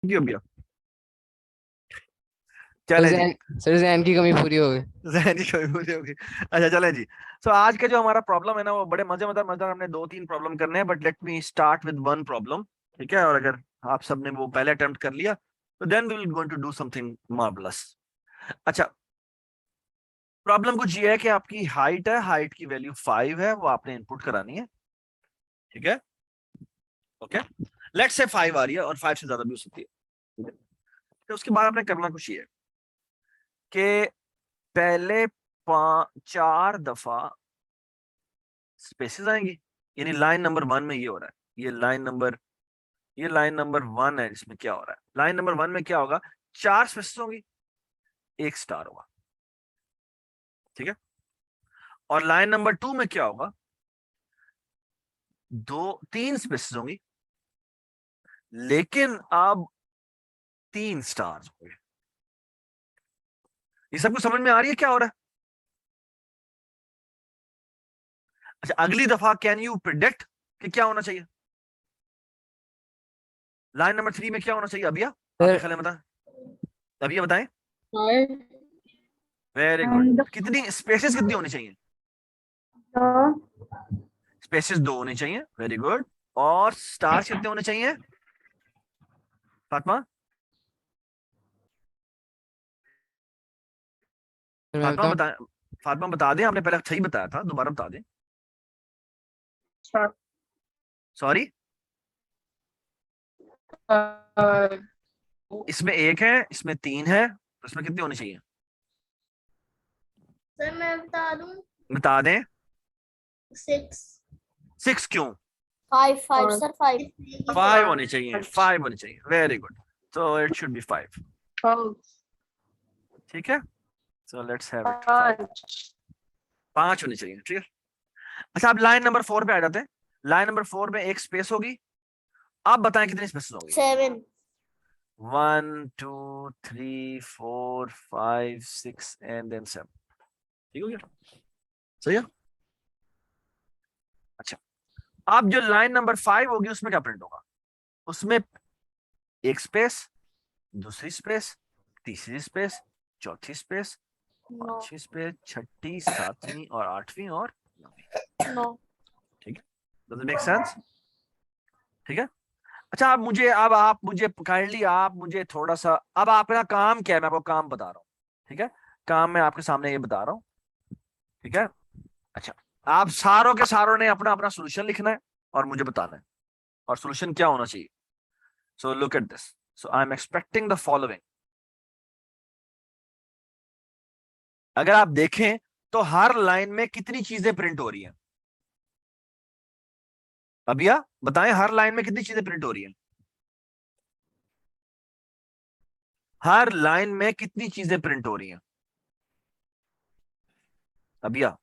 क्यों भैया? सर चले जी। जहन सर जहन की कमी पूरी हो गई। जहन की कमी पूरी होगी। अच्छा चले जी। तो आज का जो हमारा प्रॉब्लम है ना, वो बड़े मजेदार मजेदार, हमने दो तीन प्रॉब्लम करने हैं, but let me start with one problem. ठीक है, और अगर आप सबने वो पहले अटेम्प्ट कर लिया तो then we will going to do something marvellous. अच्छा, प्रॉब्लम कुछ ये है कि आपकी हाइट है, हाइट की वैल्यू 5 है, वो आपने इनपुट करानी है। ठीक है, ओके। लेट्स से 5 आ रही है, और 5 से ज्यादा भी हो सकती है। ठीक है? तो उसके बाद आपने करना कुछ ये है कि पहले 4 दफा स्पेसेस आएंगी। यानी लाइन नंबर 1 में ये हो रहा है, ये लाइन नंबर 1 है, इसमें क्या हो रहा है, लाइन नंबर 1 में क्या होगा, 4 स्पेसेस होंगी, एक स्टार होगा। ठीक है, और लाइन नंबर 2 में क्या होगा, 3 स्पेसेस होंगी, लेकिन अब 3 स्टार्स होंगे। ये सबको समझ में आ रही है क्या हो रहा है? अच्छा, अगली दफा कैन यू प्रिडिक्ट कि क्या होना चाहिए? लाइन नंबर 3 में क्या होना चाहिए? अभिया, आपके सर ख्याल में बताएं। अभिया बताएं। Five very good. एंड कितनी स्पेसेस, कितनी होनी चाहिए? फोर स्पेसेस 2 होनी चाहिए, वेरी गुड। और स्टार्स कितने होने चाहिए फातिमा? सर मैं फातिमा बताऊं। बता, फातिमा बता दें, आपने पहले सही बताया था, दोबारा बता दें। सॉरी। इसमें एक है, इसमें 3 है, तो इसमें कितनी होनी चाहिए? सर मैं बता दूं। बता दें। 6 6 क्यों? 5 सर 5। 5 होनी चाहिए, 5 होनी चाहिए, वेरी गुड। तो इट शुड बी 5। ठीक है, सो लेट्स हैव इट 5। 5 होनी चाहिए, ठीक है। अच्छा, अब लाइन नंबर 4 पे आ जाते हैं। लाइन नंबर 4 में एक स्पेस होगी। आप बताएं कितनी स्पेसेस होगी? 7 1 2 3 4 5 6 एंड देन 7। ठीक हो गया? सही है। अच्छा, अब जो लाइन नंबर 5 होगी उसमें क्या प्रिंट होगा? उसमें एक स्पेस, दूसरी स्पेस, तीसरी स्पेस, चौथी स्पेस, 9 पांचवी स्पेस, छठी, सातवीं और आठवीं और नौवीं। 9। ठीक है, डज इट मेक सेंस? ठीक है। अच्छा, अब आप मुझे काइंडली, आप मुझे थोड़ा सा, अब आपका काम क्या है, मैं आपको काम बता रहा हूँ। ठीक है, काम मैं आपके सामने ये बता रहा हूँ। ठीक है। अच्छा, आप सारों के सारों ने अपना अपना सोल्यूशन लिखना है और मुझे बताना है, और सोल्यूशन क्या होना चाहिए। सो look at this. So I am expecting the following. अगर आप देखें तो हर लाइन में कितनी चीजें प्रिंट हो रही हैं? अभिया बताएं, हर लाइन में कितनी चीजें प्रिंट हो रही हैं? हर लाइन में कितनी चीजें प्रिंट हो रही हैं? अभिया,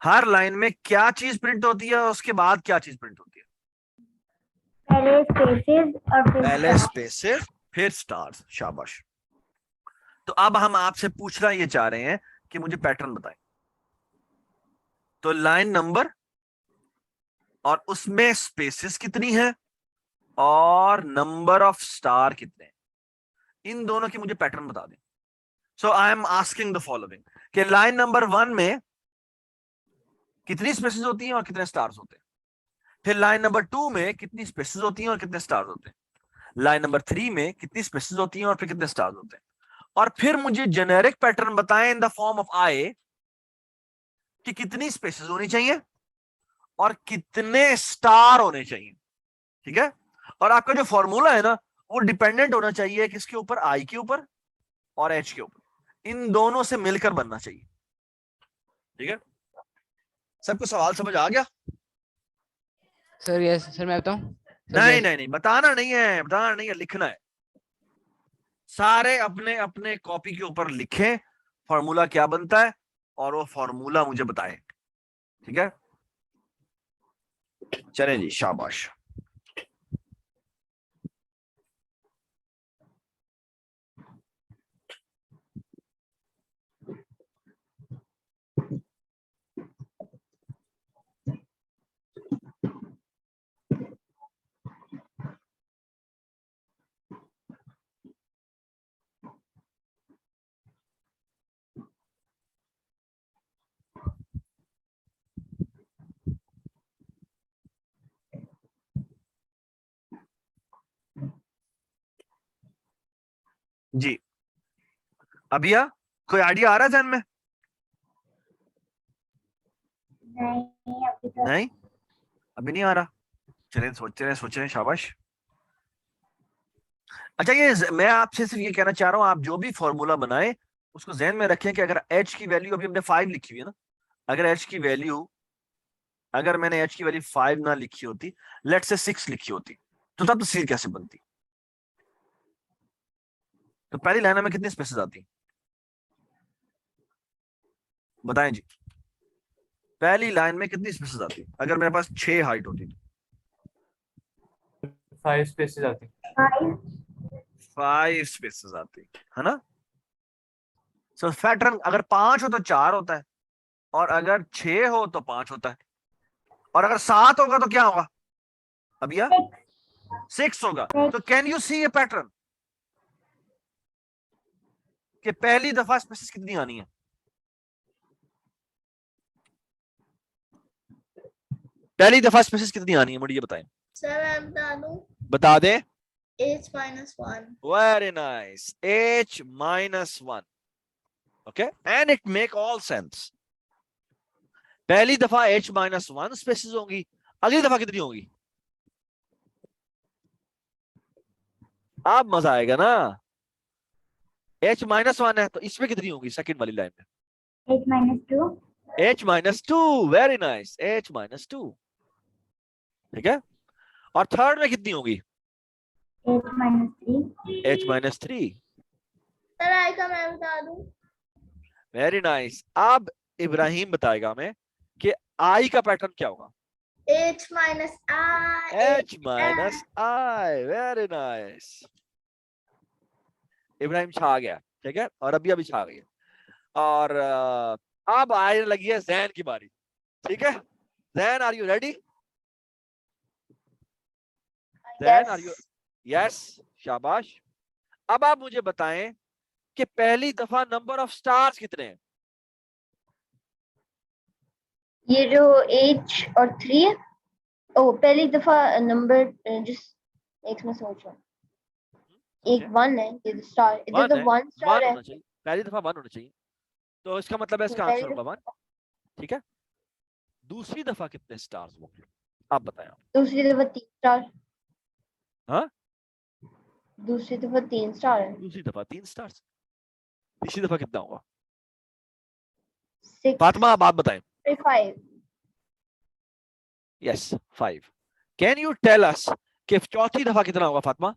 हर लाइन में क्या चीज प्रिंट होती है और उसके बाद क्या चीज प्रिंट होती है? पहले स्पेसेस और फिर पहले स्टार। स्पेसेस, फिर स्टार्स, शाबाश। तो अब हम आपसे पूछना ये चाह रहे हैं कि मुझे पैटर्न बताएं। तो लाइन नंबर और उसमें स्पेसेस कितनी है और नंबर ऑफ स्टार कितने हैं, इन दोनों की मुझे पैटर्न बता दें। So I am asking the following कि लाइन नंबर 1 में कितनी स्पेसेस होती हैं और कितने स्टार्स होते हैं? फिर लाइन नंबर 2 में कितनी स्पेसेस होती हैं और कितने स्टार्स होते हैं? लाइन नंबर 3 में कितनी स्पेसेस होती हैं और फिर कितने स्टार्स होते हैं? और फिर मुझे जेनेरिक पैटर्न बताएं इन द फॉर्म ऑफ आई कि कितनी स्पेसेस होनी चाहिए और कितने स्टार होने चाहिए। ठीक है, और आपका जो फॉर्मूला है ना, वो डिपेंडेंट होना चाहिए किसके ऊपर, आई के ऊपर और एच के ऊपर, इन दोनों से मिलकर बनना चाहिए। ठीक है, सबको सवाल समझ आ गया? सर यस सर मैं बताऊं। सर नहीं जैसे नहीं नहीं, बताना नहीं है, बताना नहीं है, लिखना है। सारे अपने अपने कॉपी के ऊपर लिखें फॉर्मूला क्या बनता है, और वो फॉर्मूला मुझे बताएं। ठीक है, चलें जी, शाबाश। जी अभिया, कोई आइडिया आ रहा है ध्यान में? नहीं अभी तो नहीं, अभी नहीं आ रहा। चलिए सोच रहे हैं, शाबाश। अच्छा, ये मैं आपसे सिर्फ ये कहना चाह रहा हूं, आप जो भी फॉर्मूला बनाए उसको ध्यान में रखें कि अगर एच की वैल्यू अभी हमने 5 लिखी हुई है ना, अगर एच की वैल्यू, अगर मैंने एच की वैल्यू 5 ना लिखी होती, लेट से 6 लिखी होती, तो तब तस्वीर कैसे बनती? तो पहली लाइन में कितनी स्पेसेस आती? बताएं जी, पहली लाइन में कितनी स्पेसेस आती अगर मेरे पास 6 हाइट होती? 5 स्पेसेस आती। 5 5 स्पेसेस आती है ना। सो पैटर्न अगर 5 हो तो 4 होता है, और अगर 6 हो तो 5 होता है, और अगर 7 होगा तो क्या होगा अभिया? 6 होगा। तो can you see a pattern कि पहली दफा स्पेसिस कितनी आनी है? पहली दफा स्पेसिस कितनी आनी है, मुझे ये बताएं। सर मैं बता दूं बता दे। h-1 very nice, h-1। Okay, and it make all sense. पहली दफा h-1 स्पेसिस होंगी, अगली दफा कितनी होंगी? अब मजा आएगा ना। h-1 है तो इसमें कितनी होगी सेकंड वाली लाइन में? h-2 h-2। Very nice, h-2। ठीक है, और थर्ड में कितनी होगी? h-3 h-3। सर आई का मैं बता दूं वेरी नाइस। अब इब्राहिम बताएगा हमें कि आई का पैटर्न क्या होगा। h-i h-i। Very nice, Ibrahim छा गया। ठीक है, और अभी छा गई है। और अब आने लगी है जैन की बारी। ठीक है, Zain are you ready? Zain are you? Yes, शाबाश। अब आप मुझे बताएं कि पहली दफा नंबर ऑफ स्टार्स कितने हैं? ये जो h और 3 है। ओ पहली दफा नंबर जिस एक में सोच रहा हूँ एक Okay. 1 है ये स्टार इधर वन तो है, 1 स्टार है होना चाहिए, पहली दफा 1 होना चाहिए, तो इसका मतलब है तो इसका पहली आंसर होगा 1। ठीक है, दूसरी दफा कितने स्टार्स होंगे आप बताएं। दूसरी दफा 3 स्टार हाँ, दूसरी दफा 3 स्टार है दूसरी दफा 3 स्टार्स, तीसरी दफा कितना होगा? 6 फातिमा आप बताएं। 5 yes, 5। Can you tell us कि चौथी दफा कितना होगा फातिमा?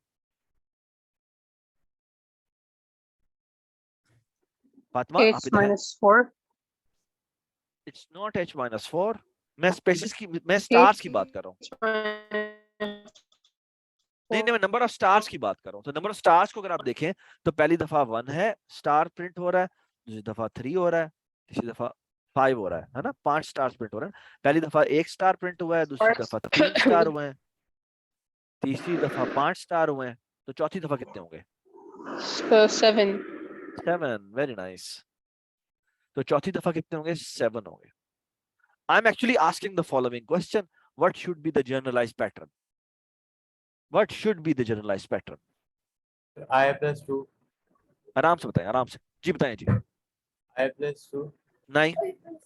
फातिमा आप इधर हैं? h-4 it's not h-4। मैं स्पेसिस की, मैं स्टार्स की बात कर रहा हूँ। नहीं नहीं, मैं नंबर ऑफ स्टार्स की बात कर रहा हूँ। तो नंबर ऑफ स्टार्स को अगर आप देखें तो पहली दफा 1 है, स्टार प्रिंट हो रहा है, दूसरी दफा 3 हो रहा है, तीसरी दफा 5 हो रहा है ना, 5 स्टार्स प्रिंट हो रहा है। पहली दफा 1 स्टार प्रिंट हुआ है, दूसरी दफा 3 स्टार हुए हैं, तीसरी दफा 5 स्टार हुए हैं, तो चौथी दफा कितने होंगे? 7 7। Very nice. तो चौथी दफा कितने होंगे? 7 होंगे। I am actually asking the following question, what should be the generalised pattern? What should be the generalised pattern? i+2 आराम से बताएं, आराम से जी, बताएं जी। i+2 नहीं,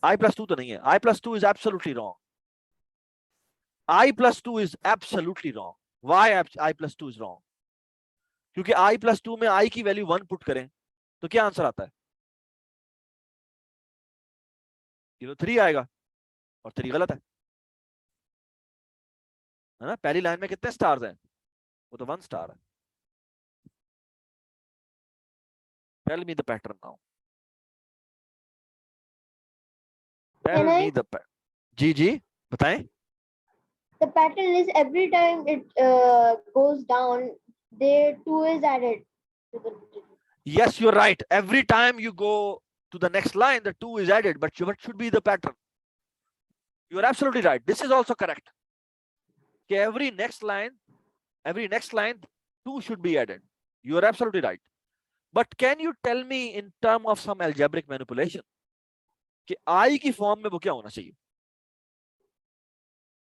i+2 तो नहीं है, i+2 is absolutely wrong. i+2 is absolutely wrong. Why i+2 is wrong? क्योंकि i+2 में i की वैल्यू 1 पुट करें तो क्या आंसर आता है? 3 आएगा, और 3 गलत है ना। पहली लाइन में कितने स्टार्स हैं? वो तो 1 स्टार है। Tell me the pattern now. Tell me the pattern. जी जी बताएं। The pattern is every time it goes down, there 2 is added to the digit. Yes, you're right. Every time you go to the next line, the 2 is added. But what should be the pattern? You're absolutely right. This is also correct. Okay, every next line, 2 should be added. You're absolutely right. But can you tell me in terms of some algebraic manipulation कि I की form में वो क्या होना चाहिए?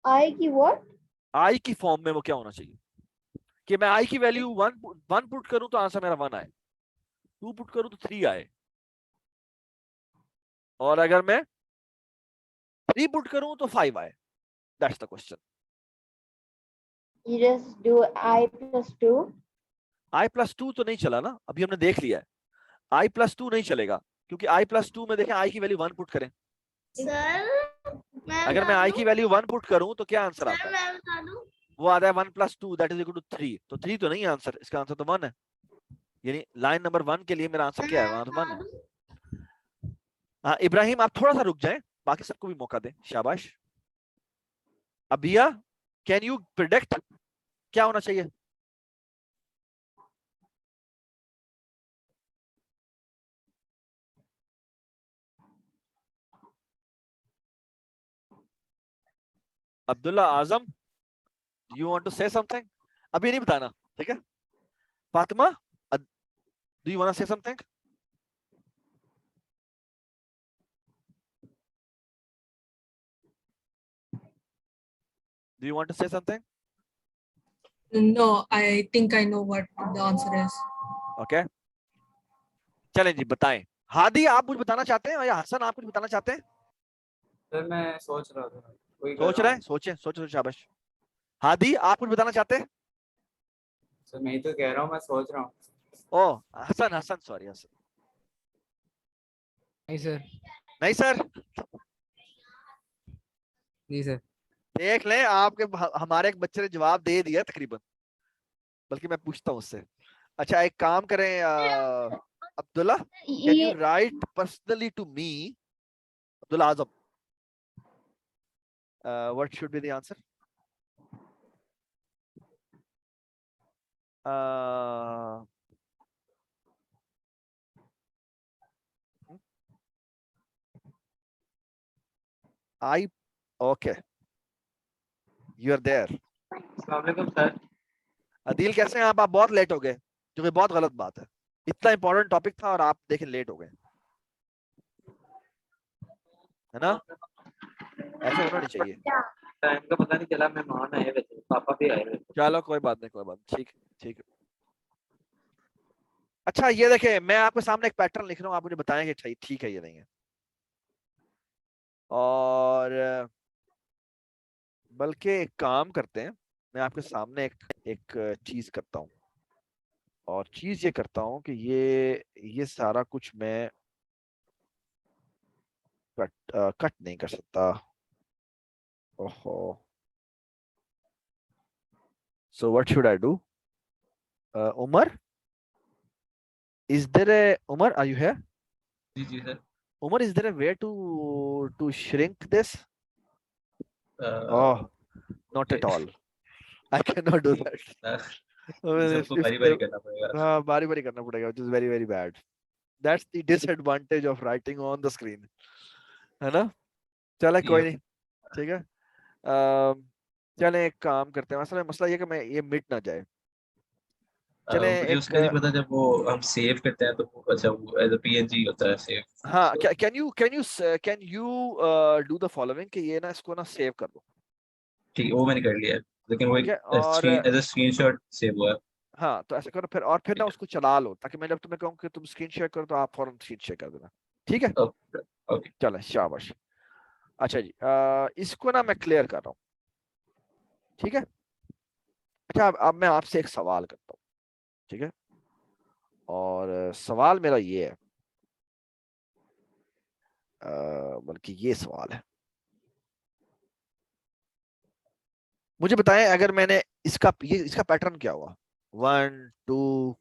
I की what? I की form में वो क्या होना चाहिए कि मैं I की वैल्यू 1 पुट करूं तो आंसर मेरा 1 आए, 2 पुट करूं तो 3 आए, और अगर मैं 3 पुट करूं तो 5 आए। That's the question. You just do I plus 2. i+2 तो नहीं चला ना, अभी हमने देख लिया है। i+2 नहीं चलेगा, क्योंकि i+2 में देखें i की वैल्यू 1 पुट करें। अगर मैं i की वैल्यू 1 पुट करूं तो क्या आंसर आता है? वो आता है 1 + 2 दैट इज इक्वल टू 3। तो 3 तो नहीं आंसर, इसका आंसर तो 1 है। यानी लाइन नंबर 1 के लिए मेरा आंसर क्या है? 1 है। हाँ इब्राहिम, आप थोड़ा सा रुक जाएं, बाकी सबको भी मौका दें। शाबाश। अबिया, कैन यू प्रिडिक्ट क्या होना चाहिए? Abdullah Azam, you want to say something? अभी नहीं बताना, ठीक है? Fatima, do you want to say something? Do you want to say something? No, I think I know what the answer is. Okay. चलें जी, बताएं। हादी, आप कुछ बताना चाहते हैं, या हसन आप कुछ बताना चाहते हैं? सर मैं सोच रहा था, वही कर सोच रहा रहे हूँ। हैं? सोचें सोचें, शाबाश। हादी, आप कुछ बताना चाहते हैं? सर मैं ही तो कह रहा हूँ, मैं सोच रहा हूँ। ओ हसन, हसन सॉरी, हसन। नहीं सर। नहीं सर, जी सर। देख लें, आपके हमारे एक बच्चे ने जवाब दे दिया तकरीबन, बल्कि मैं पूछता हूँ उससे। अच्छा एक काम करें, अब्दुल्ला, कैन यू ये write personally to me, Abdullah Azam, what should be the answer? I okay, you are there. अस्सलाम वालेकुम सर। अदील कैसे हैं आप बहुत लेट हो गए, जो कि बहुत गलत बात है। इतना इंपॉर्टेंट टॉपिक था और आप देखें लेट हो गए, है ना? ऐसे होना नहीं चाहिए। टाइम का पता नहीं चला, मेहमान आए हुए थे, पापा भी आए हुए थे। चलो कोई बात नहीं, कोई बात नहीं, ठीक ठीक है। अच्छा ये देखें, मैं आपके सामने एक पैटर्न लिख रहा हूँ, आप मुझे बताएं कि ठीक है ये नहीं है। और बल्कि एक काम करते हैं, मैं आपके सामने एक चीज करता हूँ, और चीज ये करता हूँ कि ये सारा कुछ मैं कट नहीं कर सकता। ओहो, so what should I do? Umar, is there a Umar? Are you here? जी जी sir. Umar, is there a way to shrink this? Oh, not at all. I cannot do that. I mean, सबको if बारी बारी करना पड़ेगा। हाँ बारी बारी करना पड़ेगा, which is very very bad. That's the disadvantage of writing on the screen, है ना? चले कोई नहीं, ठीक है। चले एक काम करते हैं, मसला ये कि मैं ये मिट ना जाए। चले मुझे एक उसका नहीं पता, जब वो हम सेव करते हैं तो वो अच्छा वो एज अ पीएनजी होता है सेव। हाँ, can you do the following कि ये ना इसको ना सेव कर दो, ठीक, वो मैंने कर लिया है, लेकिन वो ठीक है? एक और screen as a screenshot save हुआ है। हाँ तो ऐसे करो फिर, और फिर ना उसको चला लो, ताकि मैं जब तुम्हें कहूँ कि तुम स्क्रीन शेयर करो तो आप फौरन स्क्रीन शेयर कर देना, ठीक है? ओके। चलो शाबाश। अच्छा जी, इसको ना मैं क्लियर कर रहा हूँ, ठीक है? अच्छा अब मैं आपसे एक सवाल करता हूँ, ठीक है? और सवाल मेरा ये है, बल्कि ये सवाल है, मुझे बताएं अगर मैंने इसका पैटर्न क्या हुआ? 1 2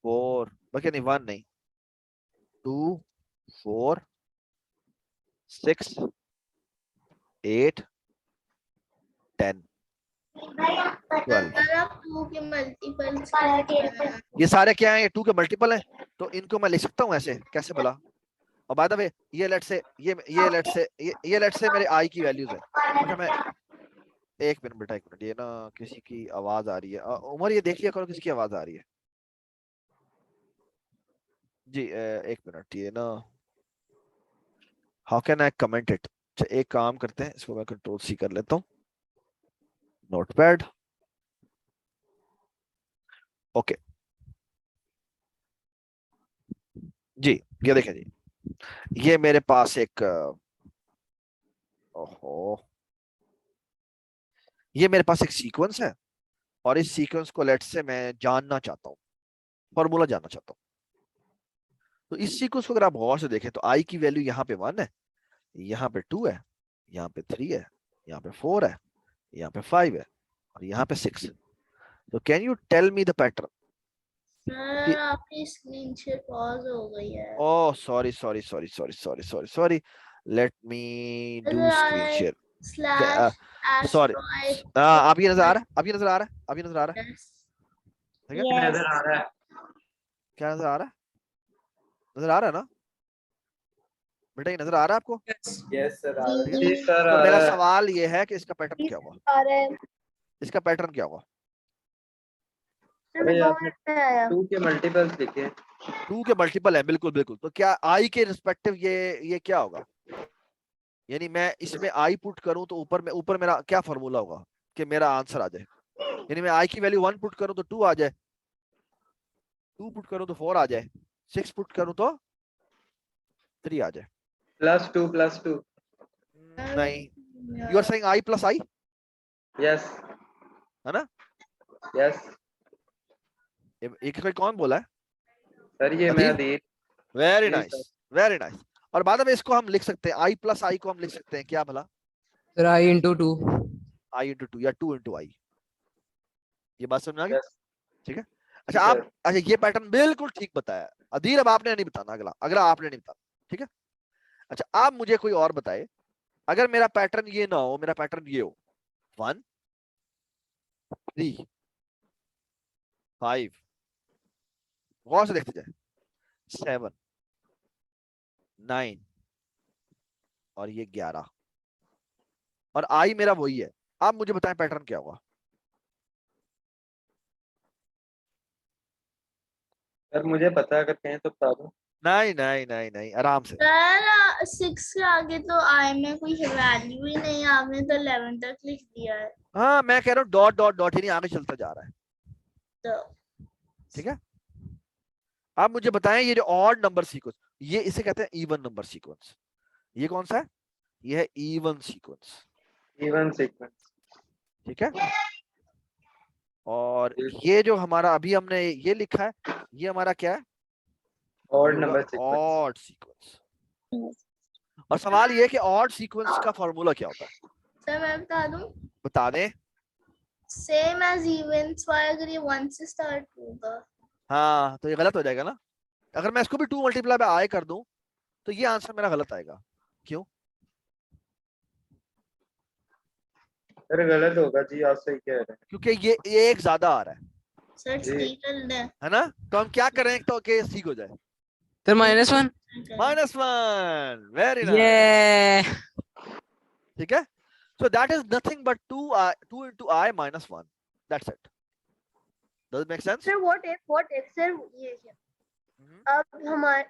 4, बल्कि नहीं 1 नहीं, 2 4 6 8 10 12। ये सारे क्या हैं? ये 2 के मल्टीपल हैं, तो इनको मैं लिख सकता हूँ ऐसे, कैसे भला? और बाय द वे ये लेट से मेरे आई की वैल्यूज है। अच्छा मैं एक मिनट बेटा, एक मिनट, ये ना किसी की आवाज आ रही है। उमर ये देख लिया करो किसकी आवाज आ रही है जी। एक मिनट, ये ना how can I comment it? एक काम करते हैं, इसको मैं कंट्रोल सी कर लेता हूँ, नोटपैड। ओके, जी, ये देखें जी, ये मेरे पास एक ओहो, ये मेरे पास एक सीक्वेंस है और इस सीक्वेंस को लेट से मैं जानना चाहता हूँ, फॉर्मूला जानना चाहता हूँ। तो इस सीक्वेंस को अगर आप गौर से देखें तो आई की वैल्यू यहाँ पे 1 है, यहाँ पे 2 है, यहाँ पे 3 है, यहाँ पे 4 है, यहाँ पे 5 है और यहाँ पे 6 है। तो can you tell me the pattern? Sir आपकी स्क्रीन शेयर पॉज हो गई है। Oh sorry, let me do screen share. Slash sorry, आप ये नजर आ रहा है, आप ये नजर आ रहा है, आप ये नजर आ रहा है, ठीक है? नजर आ रहा है। क्या नजर आ रहा है? नजर आ रहा है ना बेटा, ये नजर आ रहा है आपको? यस सर आ जी, रहा है। जी सर तो आ मेरा रहा है। सवाल ये है कि इसका पैटर्न क्या होगा? आ रहा है। इसका पैटर्न क्या होगा? सर मैं अरे 2 आपने मिनट में आया। 2 के मल्टीपल्स लिखे। 2 के मल्टीपल है, बिल्कुल बिल्कुल। तो क्या आई के रिस्पेक्टिव ये क्या होगा? यानी मैं इसमें आई पुट करूं तो ऊपर मेरा क्या फॉर्मूला होगा कि मेरा आंसर आ जाए? यानी मैं आई की वैल्यू 1 पुट करूं तो 2 आ जाए, 2 पुट करूं तो 4 आ जाए, 6 पुट करूं तो 3 आ जाए। +2 नहीं, you are saying I plus I, yes है ना? यस एक कोई कौन बोला है? सर ये मैं अदील? अदील। वेरी जी नाइस, वेरी नाइस। और बाद में इसको हम लिख सकते हैं, आई प्लस आई को हम लिख सकते हैं क्या भला? Sir I into 2। I into 2 या 2 इंटू आई। ये बात समझ आ गई? यस ठीक है। जी अच्छा सर। अच्छा, ये पैटर्न बिल्कुल ठीक बताया अदील। अब आपने नहीं बताना, अगला अगला आपने नहीं बताना, ठीक है? अच्छा, आप मुझे कोई और बताए, अगर मेरा पैटर्न ये ना हो, मेरा पैटर्न ये हो 1 3 5, गौर से देखते जाए, 7 9 और ये 11 और आई मेरा वही है। आप मुझे बताएं पैटर्न क्या होगा? सर मुझे पता है, अगर कहें तो बता दो। नहीं, आराम से। सर 6 के आगे तो आई में कोई वैल्यू ही नहीं, आपने तो 11 तक लिख दिया है। हाँ, मैं कह रहा हूँ डॉट डॉट डॉट ही नहीं, आगे चलता जा रहा है, तो ठीक है? आप मुझे बताएं ये जो ऑड नंबर सीक्वेंस, ये इसे कहते हैं इवन नंबर सीक्वेंस। ये कौन सा है? ये है इवन सीक्वेंस, इवन सीक्वेंस। ठीक है? और ये जो हमारा अभी हमने ये लिखा है, ये हमारा क्या है? Odd number sequence. Odd sequence. और सवाल ये है कि ऑड सीक्वेंस का फॉर्मूला क्या होता है? सर मैं बता दूं, बता दें। सेम एज इवन, अगर ये 1 से स्टार्ट होगा। हाँ, तो ये गलत हो जाएगा ना। अगर मैं इसको भी 2 मल्टीप्लाई बाय आई कर दूं तो ये आंसर मेरा गलत आएगा। क्यों? सर गलत होगा जी, आप सही कह रहे हैं। क्योंकि ये एक ज्यादा आ रहा है सर जी। स्टीकल है ना? तो हम क्या करें तो कि ठीक हो जाए? सर -1। -1, वेरी नाइस, ये ठीक है? So that is nothing but 2 into I minus 1. That's it. Does it make sense? Sir, what if sir ये अब हमारे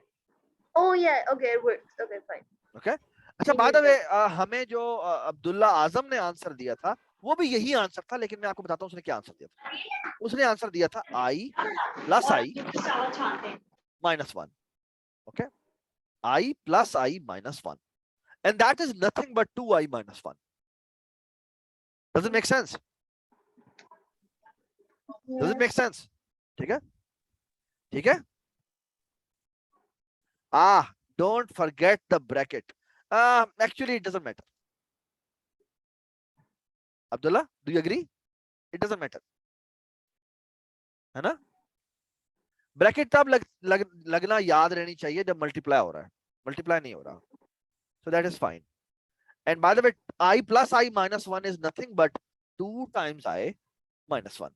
oh yeah, okay, it works. Okay, fine. Okay. अच्छा, by the way, हमें जो अब्दुल्ला आजम ने आंसर दिया था वो भी यही आंसर था, लेकिन मैं आपको बताता हूँ उसने क्या आंसर दिया था। उसने आंसर दिया था I plus I minus 1. Okay. I plus I minus 1. And that is nothing but 2I minus 1. Does it make sense? Does it make sense? ठीक है? ठीक है? Don't forget the bracket. Actually, it doesn't matter. Abdullah, do you agree? It doesn't matter. है ना? Bracket तब लगना याद रहनी चाहिए जब मल्टीप्लाई हो रहा है, मल्टीप्लाई नहीं हो रहा. So that is fine. And by the way, I plus I minus 1 is nothing but 2 times I minus 1.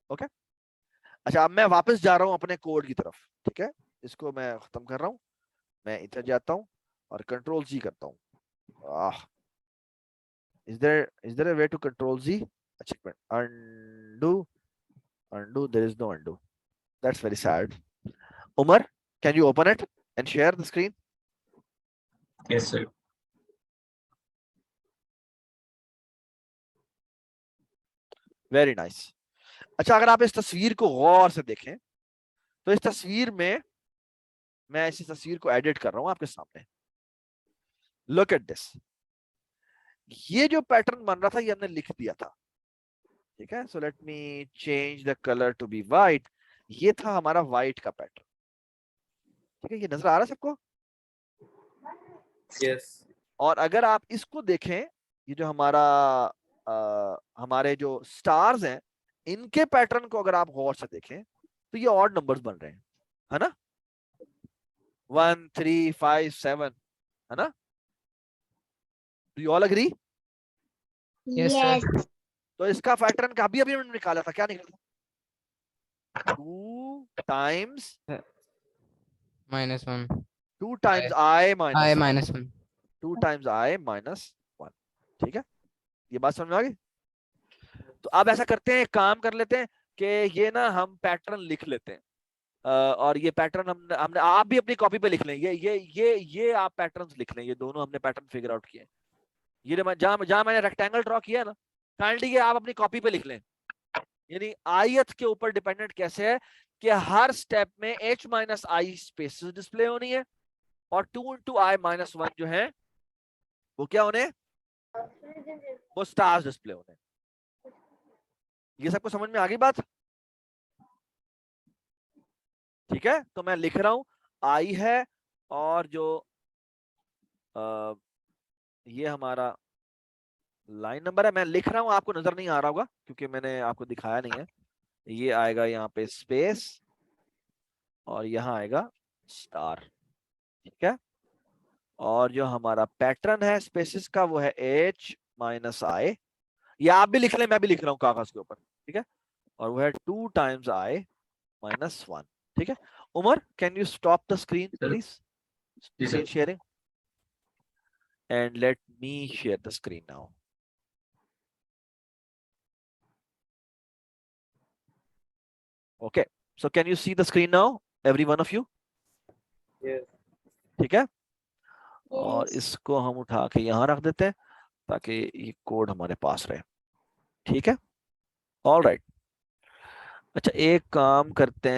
Okay? अच्छा, अब मैं वापस जा रहा हूं अपने कोड की तरफ, ठीक है? इसको मैं खत्म कर रहा हूं, मैं इधर जाता हूं और कंट्रोल जी करता हूं. Is there a way to control Z? Checkmate. Undo. There is no undo. That's very sad. Umar, can you open it and share the screen? Yes, sir. Very nice. अच्छा, अगर आप इस तस्वीर को गौर से देखें तो इस तस्वीर में मैं इस तस्वीर को एडिट कर रहा हूं आपके सामने। लुक एट दिस, ये जो पैटर्न बन रहा था ये हमने लिख दिया था, ठीक है। So let me change the colour to be white. ये था हमारा वाइट का पैटर्न, ठीक है। ये नजर आ रहा है सबको? Yes. और अगर आप इसको देखें, ये जो हमारे जो स्टार्स हैं, इनके पैटर्न को अगर आप गौर से देखें तो ये ऑड नंबर्स बन रहे हैं, है ना? 1 3 5 7, है ना? Do you all agree? Yes, sir. तो इसका पैटर्न का अभी अभी हमने निकाला था, क्या निकाला था? 2 times -1. 2 times I I minus -1. 2 times I minus 1, ठीक है। ये बात समझ में आ गई? तो अब ऐसा करते हैं, एक काम कर लेते हैं कि ये ना हम पैटर्न लिख लेते हैं, और ये पैटर्न हमने आप भी अपनी कॉपी पे लिख लें। ये आप पैटर्न्स लिख लें, ये दोनों हमने पैटर्न फिगर आउट किए। ये जहां मैंने रेक्टेंगल ड्रॉ किया ना, काइंडली ये आप अपनी कॉपी पे लिख लें। यानी आयत के ऊपर डिपेंडेंट कैसे है कि हर स्टेप में h माइनस आई स्पेसेस डिस्प्ले होनी है, और 2 इंटू I माइनस 1 जो है वो क्या होने? वो स्टार्स डिस्प्ले होने। ये सबको समझ में आ गई बात? ठीक है। तो मैं लिख रहा हूं I है, और जो ये हमारा लाइन नंबर है, मैं लिख रहा हूं, आपको नजर नहीं आ रहा होगा क्योंकि मैंने आपको दिखाया नहीं है। ये आएगा यहाँ पे स्पेस, और यहाँ आएगा स्टार, ठीक है। और जो हमारा पैटर्न है स्पेसिस का वो है h माइनस I। ये आप भी लिख लें, मैं भी लिख रहा हूँ कागज के ऊपर, ठीक है। और वो है 2 टाइम्स I माइनस 1, ठीक है। Umar, can you stop the screen please? जी, screen sir. Sharing, and let me share the screen now. Okay, so can you see the screen now, every one of you? Yes. ठीक है। और इसको हम उठा के यहाँ रख देते हैं ताकि ये कोड हमारे पास रहे, ठीक है। All right. अच्छा, एक काम करते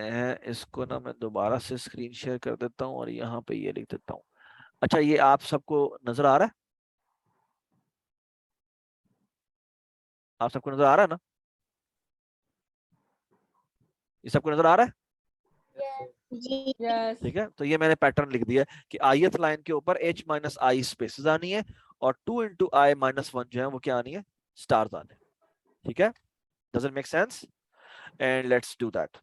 हैं, इसको ना मैं दोबारा से स्क्रीन शेयर कर देता हूँ और यहाँ पे ये लिख देता हूँ। अच्छा, ये आप सबको नजर आ रहा है? आप सबको नजर आ रहा है ना? ये सबको नजर आ रहा है? जी ठीक है। तो ये मैंने पैटर्न लिख दिया है कि ith लाइन के ऊपर h माइनस आई स्पेसेस आनी है, और 2 इंटू I माइनस 1 जो है वो क्या आनी है? स्टार्स आने, ठीक है। Does it make sense? And let's do that.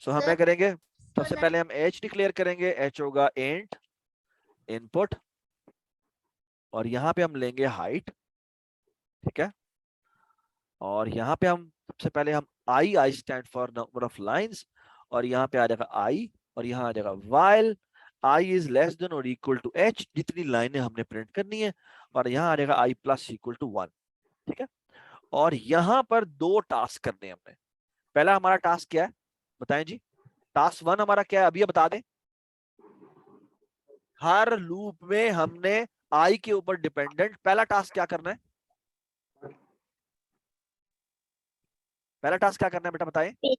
So हम क्या करेंगे, सबसे पहले हम h डिक्लेयर करेंगे। h होगा int इनपुट, और यहाँ पे हम लेंगे हाइट, ठीक है। और यहाँ पे हम सबसे पहले हम I stand for number of lines, और यहाँ पे आ जाएगा I, और यहाँ आ जाएगा while I is less than और इक्वल टू h, जितनी लाइनें हमने प्रिंट करनी है, और यहाँ आ जाएगा I प्लस इक्वल टू 1, ठीक है। और यहाँ पर 2 टास्क करने हैं हमने। पहला हमारा टास्क क्या है बताएं जी? टास्क 1 हमारा क्या है, अभी ये बता दें। हर लूप में हमने I के ऊपर डिपेंडेंट पहला टास्क क्या करना है? पहला टास्क क्या करना है बेटा, बताएं?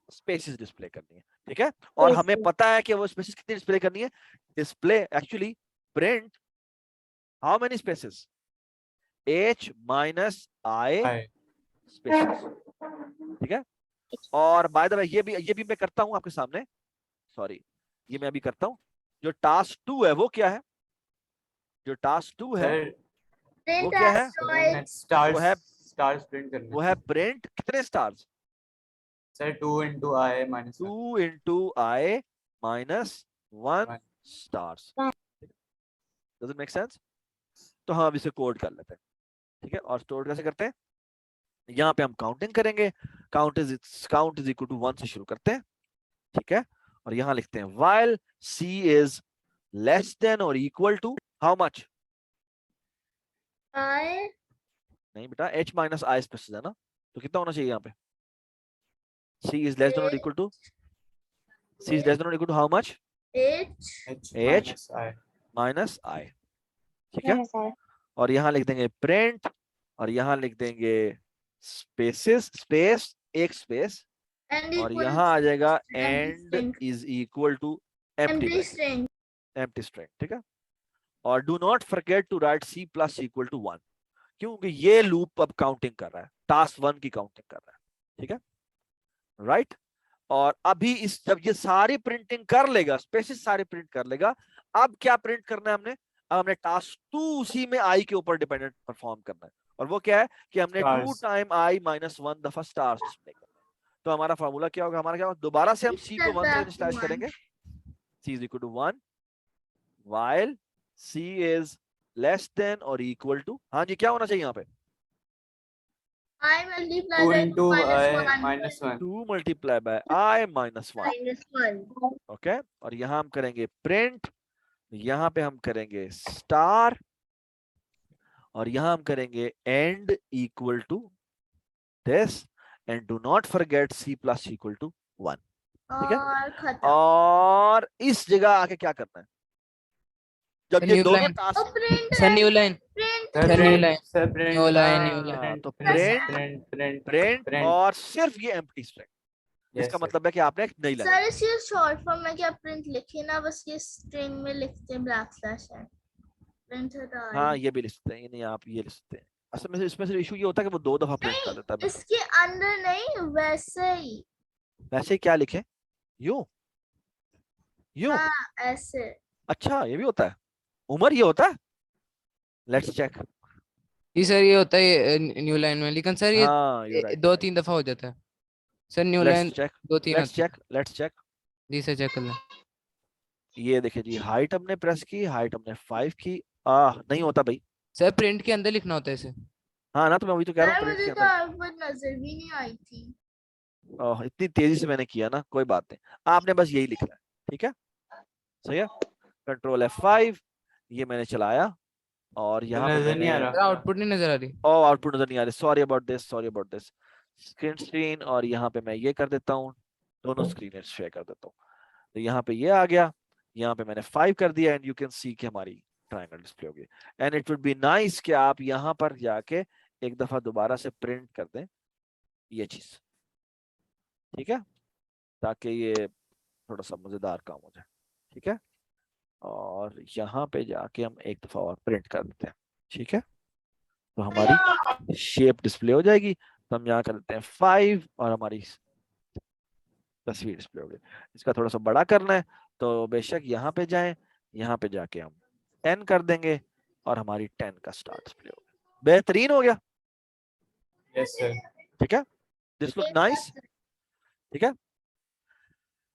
स्पेसेस डिस्प्ले करनी है, ठीक है। और हमें पता है कि वो स्पेसेस कितनी डिस्प्ले करनी है। Display actually print how many spaces? h minus I spaces, ठीक है। और बाय द वे ये भी मैं करता हूं आपके सामने, सॉरी, ये मैं अभी करता हूं। जो टास्क 2 है वो क्या है? जो टास्क 2 है वो क्या है? स्टार्स प्रिंट करने वो है प्रिंट कितने stars? Sir 2 into I minus 1 2 into I minus 1 stars. Does it make sense? तो हम अब इसे कोड कर लेते हैं, ठीक है। और स्टोर कैसे करते हैं? यहाँ पे हम काउंटिंग करेंगे। काउंट इज इक्वल टू 1 से शुरू करते हैं, ठीक है। और यहाँ लिखते हैं while c is less than और equal to how much? I नहीं बेटा, h माइनस आई स्पेसिस है ना, तो कितना होना चाहिए यहाँ पे? c इज लेस देन और equal to, c is less than और equal to how much? H minus I minus i, ठीक है। और यहाँ लिख देंगे प्रिंट, और यहाँ लिख देंगे स्पेसेस, स्पेस एक स्पेस, And और equals यहाँ आ जाएगा empty and string. Is equal to empty Empty string. Empty string, ठीक है। और do not forget to write c plus equal to 1, क्योंकि ये लूप अब काउंटिंग कर रहा है, टास्क 1 की काउंटिंग कर रहा है, ठीक है, राइट। और अभी इस जब ये सारी प्रिंटिंग कर लेगा, स्पेसिस सारे प्रिंट कर लेगा, अब क्या प्रिंट करना है हमने, अब हमने टास्क 2 उसी में आई के ऊपर डिपेंडेंट परफॉर्म करना है, और वो क्या है कि हमने 2 Stars. टाइम आई माइनस 1 दफा स्टार्स डिस्प्ले करना है। तो हमारा फॉर्मूला क्या होगा, हमारा क्या होगा, दोबारा से हम If सी को 1 से that इनिशियलाइज one. करेंगे, C is equal to 1 while c is less than or equal to, हाँ जी क्या होना चाहिए यहाँ पे, I multiply 2 by into 2 I minus 1. minus 1. 2 multiply by I minus 1, -1. Okay. और यहाँ हम करेंगे प्रिंट, यहाँ पे हम करेंगे स्टार, और यहाँ हम करेंगे end equal to this, and do not forget c plus equal to 1, ठीक है। और खत्म. और इस जगह आके क्या करना है, जब ये New दोनों line. टास्क, तो print Sir, new line. print Sir, Sir, new print, line. sir, print, New line, new print, line. print, तो print, print, print, print print. और सिर्फ ये एम्प्टी स्ट्रिंग, Yes, इसका sir. मतलब है कि आपने एक नई लाइन, सर इसकी शॉर्ट फॉर्म में क्या प्रिंट लिखे ना, बस ये स्ट्रिंग में लिखते हैं ब्लैक स्लैश है प्रिंट हटा हाँ ये भी लिख सकते हैं, ये नहीं आप ये लिख सकते हैं। असल में इसमें से इशू ये होता है कि वो 2 दफा प्रिंट कर देता है। इसके अंदर नहीं वैसे ही. वैसे क्या लिखे, यूं यूं, हाँ ऐसे. अच्छा ये भी होता है, उमर ये होता है, लेट्स चेक। जी सर ये होता है न्यू लाइन में, लेकिन सर ये हाँ यू राइट, 2-3 दफा हो जाता है sir, new line let's check 2-3 let's आती है। Check let's check. जी सर चेक कर लें। ये देखिए जी, हाइट हमने प्रेस की, हाइट हमने 5 की, नहीं होता भाई। सर प्रिंट के अंदर लिखना होता है इसे। हाँ ना, तो मैं वही तो कह रहा सर हूँ, प्रिंट मुझे के तो अंदर। आउटपुट नजर भी नहीं आई थी. इतनी तेजी से मैंने किया ना, कोई बात नहीं, आपने बस यही लिखना है, ठीक है, सही है। कंट्रोल F5, ये मैंने चलाया, और यहाँ पे नजर नहीं आ मैंने, रहा. सर आउटपुट नहीं नजर आ रही। आउटपुट नजर नहीं आ रही, सॉरी अबाउट दिस स्क्रीन, और यहाँ पे मैं ये कर देता हूँ, दोनों स्क्रीन शेयर कर देता हूँ। तो यहाँ पे ये आ गया, यहाँ पे मैंने 5 कर दिया, एंड यू कैन सी कि हमारी ट्रायंगल डिस्प्ले हो गई। And it would be nice कि आप यहाँ पर जाके एक दफा दोबारा से प्रिंट कर दें ये चीज, ठीक है, ताकि ये थोड़ा सा मजेदार काम हो जाए, ठीक है। और यहाँ पे जाके हम एक दफा और प्रिंट कर देते हैं, ठीक है, तो हमारी शेप डिस्प्ले हो जाएगी। तो हम यहाँ कर देते हैं 5, और हमारी तस्वीर डिस्प्ले हो गई। इसका थोड़ा सा बड़ा करना है तो बेशक यहाँ पे जाएं, यहाँ पे जाके हम 10 कर देंगे, और हमारी 10 का स्टार डिस्प्ले हो गया। बेहतरीन हो गया, Yes, sir. ठीक है, दिस लुक नाइस, ठीक है।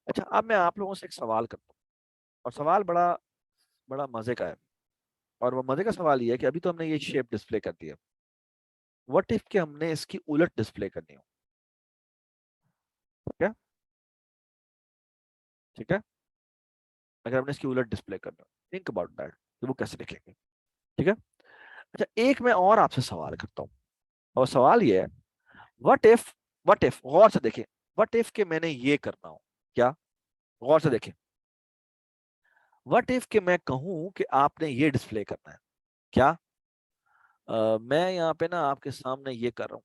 अच्छा अब मैं आप लोगों से एक सवाल करता हूँ, और सवाल बड़ा बड़ा मजे का है, और वो मजे का सवाल ये है कि अभी तो हमने ये शेप डिस्प्ले कर दिया, व्हाट इफ कि हमने इसकी उलट डिस्प्ले करनी हो, ठीक है, ठीक है, अगर हमने इसकी उलट डिस्प्ले करनी हो, थिंक अबाउट दैट, तो वो कैसे लिखेंगे, ठीक है। अच्छा एक मैं और आपसे सवाल करता हूँ, और सवाल ये है, व्हाट इफ गौर से देखें, व्हाट इफ के मैंने ये करना हो, क्या, गौर से देखें, व्हाट इफ के मैं कहूं कि आपने ये डिस्प्ले करना है, क्या, मैं यहाँ पे ना आपके सामने ये कर रहा हूँ,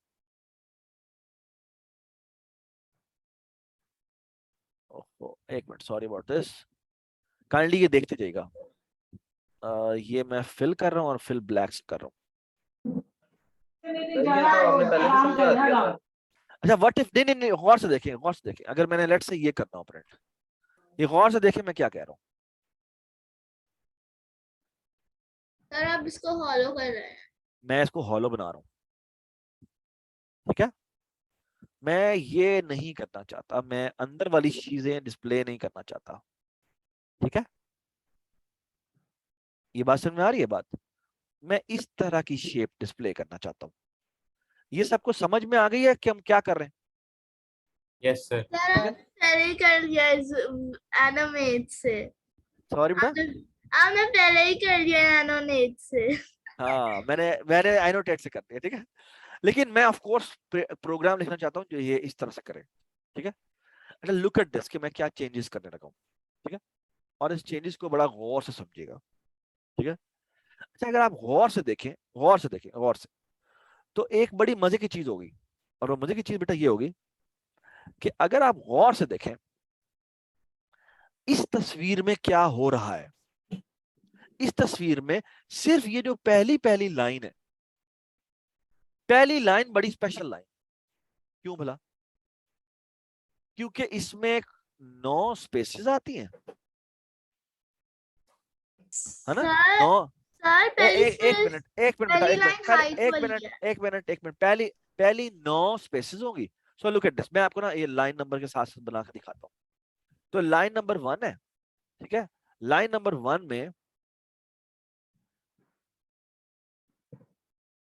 एक minute, sorry about this, kindly ये देखते जाइएगा, ये मैं फिल कर रहा हूँ और फिल ब्लैक से कर रहा हूँ। ये तो आपने पहले भी समझा दिया था। अच्छा व्हाट इफ, नहीं गौर से देखें, गौर से देखें, अगर मैंने लेट से ये करना हो प्रिंट, ये गौर से देखें मैं क्या कह रहा हूँ, सर आप इसको हॉलो कर रहे हैं. मैं इसको हॉलो बना रहा हूँ, ठीक है, मैं ये नहीं करना चाहता, मैं अंदर वाली चीजें डिस्प्ले नहीं करना चाहता, ठीक है, ये बात समझ में आ रही है बात, मैं इस तरह की शेप डिस्प्ले करना चाहता हूँ। ये सबको समझ में आ गई है कि हम क्या कर रहे हैं? Yes, sir. सर आपने पहले ही कर लिया इस एनोमेट से. सॉरी बेटा, आपने पहले ही कर लिया एनोमेट से. हाँ मैंने एनोटेट से कर दिया, ठीक है, लेकिन मैं ऑफ कोर्स प्रोग्राम लिखना चाहता हूँ जो ये इस तरह से करे, ठीक है। अच्छा लुक एट दिस कि मैं क्या चेंजेस करने लगा हूँ, ठीक है, और इस चेंजेस को बड़ा गौर से समझिएगा, ठीक है। अच्छा अगर आप गौर से देखें, गौर से, तो एक बड़ी मजे की चीज होगी, और वो मजे की चीज बेटा ये होगी कि अगर आप गौर से देखें इस तस्वीर में क्या हो रहा है, इस तस्वीर में सिर्फ ये जो पहली पहली लाइन है, पहली लाइन बड़ी स्पेशल लाइन। क्यों भला? क्योंकि इसमें 9 स्पेसेस आती हैं, है ना? सर 9 सर पहली एक मिनट, एक मिनट बेटा, पहली एक लाइन मिनट, पहले हाइट एक वाली मिनट, है। एक मिनट, एक मिनट, पहली पहली 9 स्पेसेस होंगी। सो लुक एट दिस, मैं आपको ना ये लाइन नंबर के साथ साथ बना के दिखाता हूँ। तो लाइन नंबर 1 है, ठीक है? लाइन नंबर 1 में,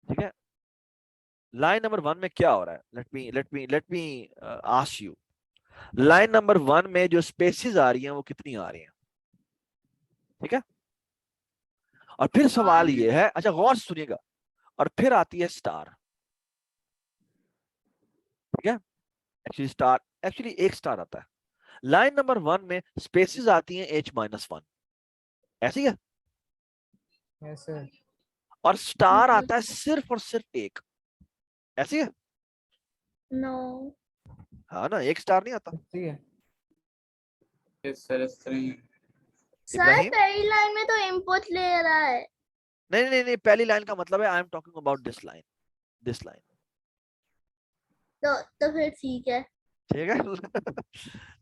ठीक है, लाइन नंबर 1 में क्या हो रहा है? Let me ask you, line number 1 में जो स्पेसेस आ रही हैं वो कितनी आ रही हैं? ठीक है, और फिर सवाल ये है, अच्छा गौर से सुनिएगा, और फिर आती है स्टार, ठीक है? एक्चुअली एक स्टार आता है। लाइन नंबर 1 में स्पेसेस आती हैं H-1, ऐसी है, Yes, sir. और स्टार आता है सिर्फ और सिर्फ एक, ऐसी है? नो हाँ ना, एक स्टार नहीं आता। ठीक है। Yes, sir. It's 3. Sir Ibrahim? पहली लाइन में तो इनपुट ले रहा है। नहीं नहीं नहीं, पहली लाइन का मतलब है I am talking about this line, this line, तो फिर ठीक है। ठीक है?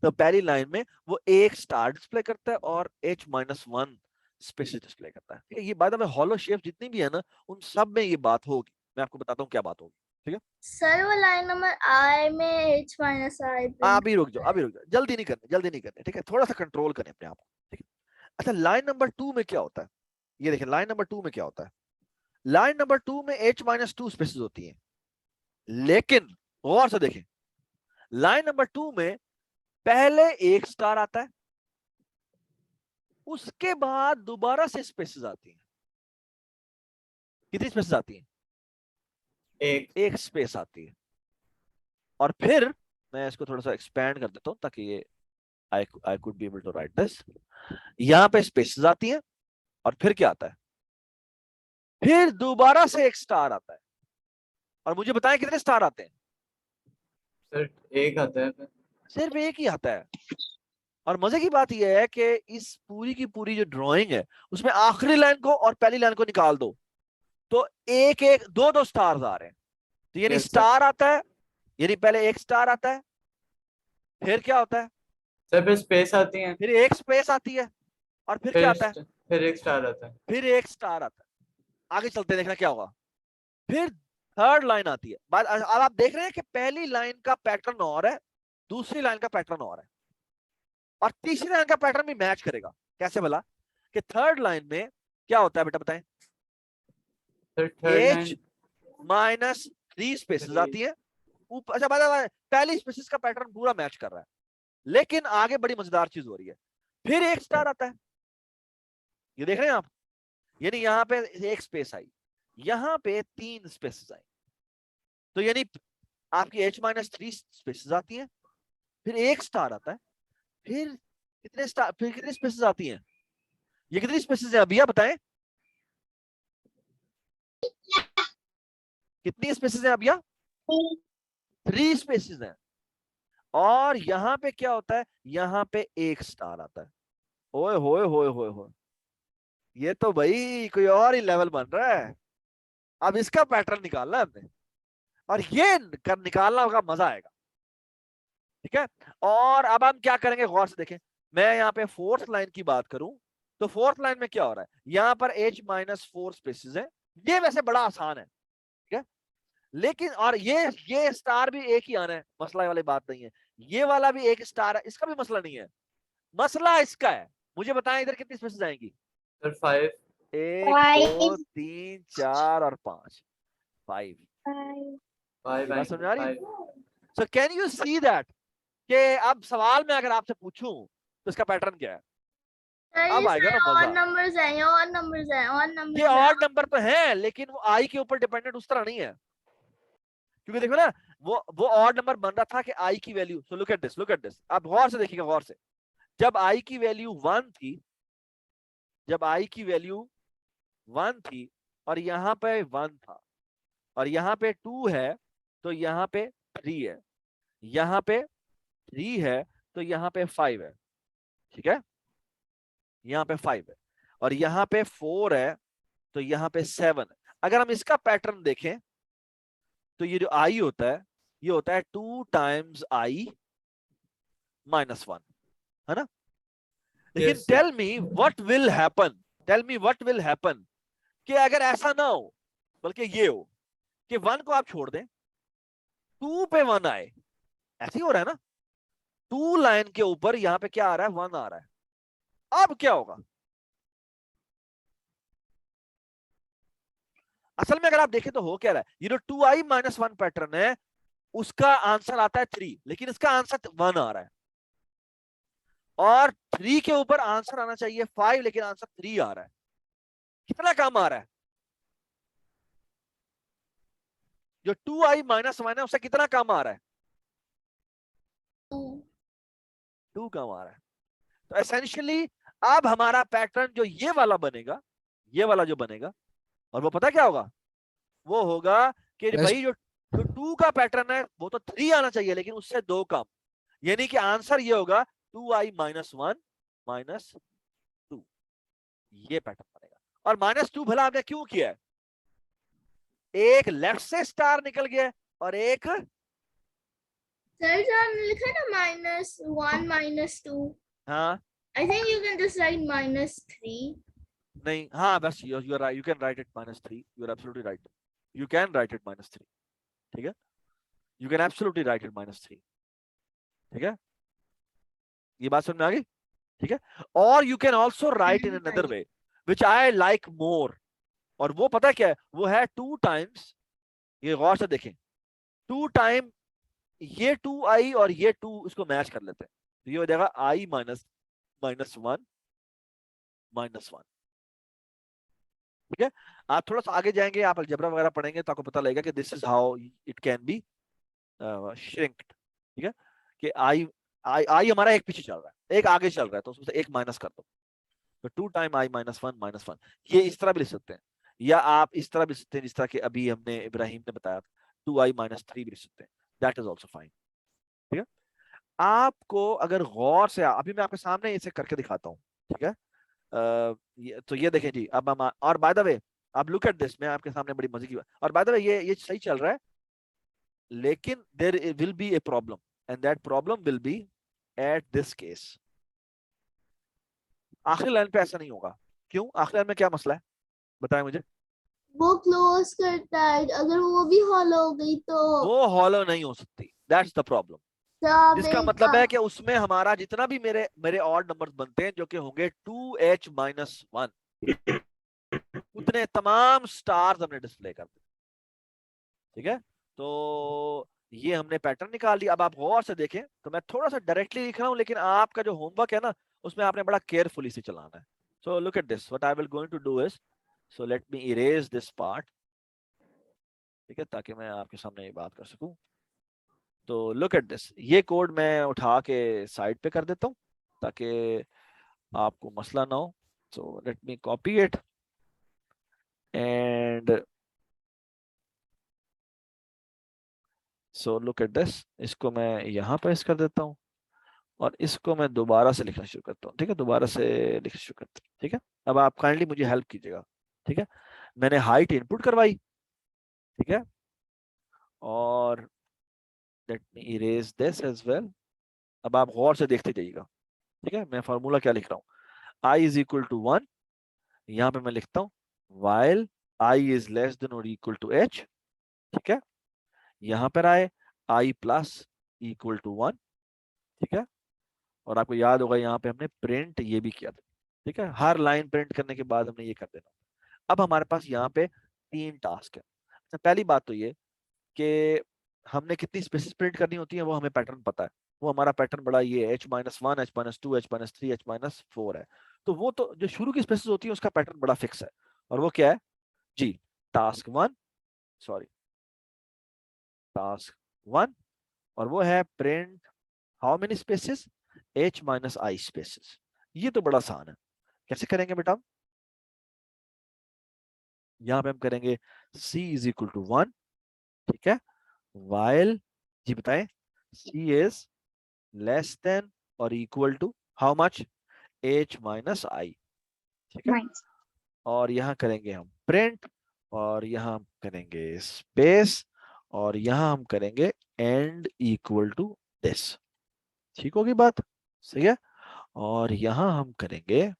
तो पहली लाइन में वो एक स्टार डिस्प्ले करता है और H-1 स्पेसेस डिस्प्ले करता है। ठीक है, ये बात है, हॉलो शेप जितनी भी है ना उन सब में ये बात होगी। मैं आपको बताता हूँ क्या बात होगी, ठीक है? सर वो लाइन नंबर आई में H-I अभी रुक जाओ, अभी रुक जाओ, जल्दी नहीं करने, जल्दी नहीं करने, ठीक है? थोड़ा सा कंट्रोल करें अपने आप को, ठीक है? अच्छा, लाइन नंबर 2 में क्या होता है? ये देखें, लाइन नंबर 2 में क्या होता है? लाइन नंबर 2 में H-2 स्पेसेस होती हैं, लेकिन गौर से देखें, लाइन नंबर 2 में पहले एक स्टार आता है, उसके बाद दोबारा से स्पेसेस आती हैं। कितनी स्पेसेस आती हैं? एक स्पेस आती है, और फिर मैं इसको थोड़ा सा एक्सपैंड कर देता हूं ताकि ये I could be able to write this. यहां पे स्पेसेस आती हैं, और फिर क्या आता है? फिर दोबारा से एक स्टार आता है, और मुझे बताएं कितने स्टार आते हैं? Sir, एक आता है फिर. सिर्फ एक ही आता है। और मजे की बात यह है कि इस पूरी की पूरी जो ड्राइंग है उसमें आखिरी लाइन को और पहली लाइन को निकाल दो तो एक एक दो दो स्टार्स आ रहे हैं। तो यानी Yes, sir. स्टार आता है, यानी पहले एक स्टार आता है, फिर क्या होता है? Sir, फिर स्पेस आती है. फिर एक स्पेस आती है, और फिर क्या आता है? फिर एक स्टार आता है. फिर एक स्टार आता है। आगे चलते देखना क्या होगा। फिर थर्ड लाइन आती है। अब आप देख रहे हैं कि पहली लाइन का पैटर्न और है, दूसरी लाइन का पैटर्न और है, और तीसरी लाइन का पैटर्न भी मैच करेगा। कैसे भला? कि थर्ड लाइन में क्या होता है बेटा, बताएं? Sir, third line. H-3 spaces आती है ऊपर। अच्छा बात, पहली स्पेसिस का पैटर्न पूरा मैच कर रहा है, लेकिन आगे बड़ी मजेदार चीज हो रही है। फिर एक स्टार आता है, ये देख रहे हैं आप? यानी यहां पे एक स्पेस आई, यहां पे 3 स्पेसेस आई, तो यानी आपकी H-3 स्पेसेस आती हैं, फिर एक स्टार आता है, फिर कितने स्पेसेस आती हैं? ये कितनी स्पेसेस है अभी आप बताएं? कितनी स्पेसेस है अभी? 3 स्पेसेस हैं। और यहां पे क्या होता है? यहां पे एक स्टार आता है। ओए होए होए होए होए, ये तो भाई कोई और ही लेवल बन रहा है। अब इसका पैटर्न निकालना है हमने, और ये कर निकालना होगा, मजा आएगा। ठीक है, और अब हम क्या करेंगे, गौर से देखें। मैं यहाँ पे फोर्थ लाइन की बात करूं तो फोर्थ लाइन में क्या हो रहा है? यहाँ पर H-4 स्पेसेस है। ये वैसे बड़ा आसान है, ठीक है, लेकिन और ये स्टार भी एक ही आना है, मसला वाली बात नहीं है। ये वाला भी एक स्टार है, इसका भी मसला नहीं है। मसला इसका है, मुझे बताएं इधर कितनी स्पेसेस आएंगी? Sir, 5. 1 2 3 4 और 5, 5। 5 ये बात समझ आ रही है? 5. So can you see that कि अब सवाल में अगर आपसे पूछूं तो इसका पैटर्न क्या है? अब आएगा ना और मजा। नंबर्स हैं, और नंबर्स हैं, और ये नंबर्स ऑड नंबर तो है, लेकिन वो आई के ऊपर डिपेंडेंट उस तरह नहीं है, क्योंकि देखो ना, वो ऑड नंबर बन रहा था कि आई की value, so look at this, look at this, आप गौर से देखिएगा, गौर से। जब आई की वैल्यू 1 थी, जब आई की वैल्यू 1 थी और यहां पे 1 था, और यहां पे 2 है, तो यहां पे 3 है, यहां पे 3 है तो यहाँ पे 5 है, ठीक है, यहाँ पे 5 है, और यहाँ पे 4 है तो यहाँ पे 7 है। अगर हम इसका पैटर्न देखें तो ये जो आई होता है ये होता है 2 टाइम्स आई माइनस 1, है ना। लेकिन Yes, sir. Tell me what will happen, tell me what will happen कि अगर ऐसा ना हो बल्कि ये हो कि 1 को आप छोड़ दें, 2 पे 1 आए, ऐसे ही हो रहा है ना। 2 लाइन के ऊपर यहाँ पे क्या आ रहा है, 1 आ रहा है। अब क्या होगा, असल में अगर आप देखें तो हो क्या रहा है, ये जो 2i माइनस 1 पैटर्न है उसका आंसर आता है 3, लेकिन इसका आंसर 1 आ रहा है, और 3 के ऊपर आंसर आना चाहिए 5, लेकिन आंसर 3 आ रहा है। कितना कम आ रहा है, जो 2i माइनस 1 है उससे कितना कम आ रहा है, 2 कम आ रहा है। तो एसेंशियली अब हमारा पैटर्न जो ये वाला बनेगा, ये वाला जो बनेगा, और वो पता क्या होगा, वो होगा कि Yes. भाई जो 2 का पैटर्न है वो तो 3 आना चाहिए लेकिन उससे 2 कम, यानी कि आंसर ये होगा 2i माइनस 1 माइनस 2, ये पैटर्न बनेगा। और माइनस 2 भला आपने क्यों किया है, एक लेफ्ट से स्टार निकल गया और एक, सर जो आपने लिखा है ना -1 -2, हाँ I think you can just write -3. नहीं, हाँ बस you are right, you can write it -3, you are absolutely right, you can write it -3, ठीक है, you can absolutely write it -3, ठीक है, ये बात समझ में आ गई, ठीक है। और you can also right in another way which I like more, और वो पता क्या है, वो है 2 टाइम्स, ये गौर से देखें, 2 टाइम ये 2i और ये 2 इसको मैच कर लेते हैं, तो ये हो जाएगा i माइनस 1 माइनस 1, ठीक है। आप थोड़ा सा आगे जाएंगे, आप अलजेब्रा वगैरह पढ़ेंगे तो आपको पता लगेगा कि this is how it can be shrinked, ठीक है, कि आई हमारा एक पीछे चल रहा है, एक आगे चल रहा है, तो उसमें से एक माइनस कर दो, तो 2 टाइम i माइनस 1, ये इस तरह भी लिख सकते हैं, या आप इस तरह भी लिख सकते हैं जिस तरह कि अभी हमने इब्राहिम ने बताया 2i माइनस 3 भी लिख सकते हैं, दैट इज ऑल्सो फाइन, ठीक है। आपको अगर गौर से, अभी मैं आपके सामने इसे करके दिखाता हूँ, ठीक है, तो ये देखें जी, अब हम, और बाय द वे आप लुक एट दिस, मैं आपके सामने बड़ी मजे की बात, और बाय द वे ये सही चल रहा है, लेकिन there will be a problem, and that problem will be at this case. आखिरी लाइन पे ऐसा नहीं होगा, क्यों, आखिरी लाइन में क्या मसला है बताएं मुझे। वो क्लोज करता है, अगर वो भी हॉलो हो गई तो वो हॉलो नहीं हो सकती, दैट्स द प्रॉब्लम, जिसका मतलब है कि उसमें हमारा जितना भी मेरे मेरे ऑड नंबर्स बनते हैं जो कि होंगे 2h माइनस 1, उतने तमाम स्टार्स हमने डिस्प्ले कर दिए, ठीक है। तो ये हमने पैटर्न निकाल लिया। अब आप गौर से देखें तो मैं थोड़ा सा डायरेक्टली लिख रहा हूं, लेकिन आपका जो होमवर्क है ना उसमें आपने बड़ा केयरफुली से चलाना है। So look at this, what I will going to do is, so let me erase this part, ठीक है, ताकि मैं आपके सामने ये बात कर सकूं। तो लुक एट दिस, ये कोड मैं उठा के साइड पे कर देता हूं ताकि आपको मसला ना हो। सो let me copy it and so look at this, इसको मैं यहाँ पेस्ट कर देता हूँ और इसको मैं दोबारा से लिखना शुरू करता हूँ, ठीक है, दोबारा से लिखना शुरू करता हूँ, ठीक है। अब आप काइंडली मुझे हेल्प कीजिएगा, ठीक है। मैंने हाइट इनपुट करवाई, ठीक है, और let me erase this as well. अब आप गौर से देखते जाइएगा, ठीक है, मैं फार्मूला क्या लिख रहा हूँ, i इज इक्वल टू 1, यहाँ पे मैं लिखता हूँ while i is less than और इक्वल टू h, ठीक है, यहाँ पर आए i प्लस इक्वल टू 1, ठीक है, और आपको याद होगा यहाँ पे हमने प्रिंट ये भी किया था, ठीक है, हर लाइन प्रिंट करने के बाद हमने ये कर देना। अब हमारे पास यहाँ पे 3 टास्क है। अच्छा, पहली बात तो ये कि हमने कितनी स्पेसेस प्रिंट करनी होती है वो हमें पैटर्न पता है, वो हमारा पैटर्न बड़ा ये h-1, h-2, h-3, h-4 है। तो वो तो जो शुरू की स्पेसेस होती है उसका पैटर्न बड़ा फिक्स है, और वो क्या है जी, टास्क 1, और वो है print how many spaces, h-i spaces. ये तो बड़ा आसान है, कैसे करेंगे बेटा, यहाँ पे हम करेंगे c इज इक्वल टू 1, ठीक है, while जी बताएं c इज लेस देन और equal to how much, h minus I, ठीक है। Nice. और यहाँ करेंगे हम प्रिंट, और यहाँ हम करेंगे स्पेस, और यहाँ हम करेंगे एंड इक्वल टू दिस, ठीक होगी बात, सही है। और यहाँ हम करेंगे,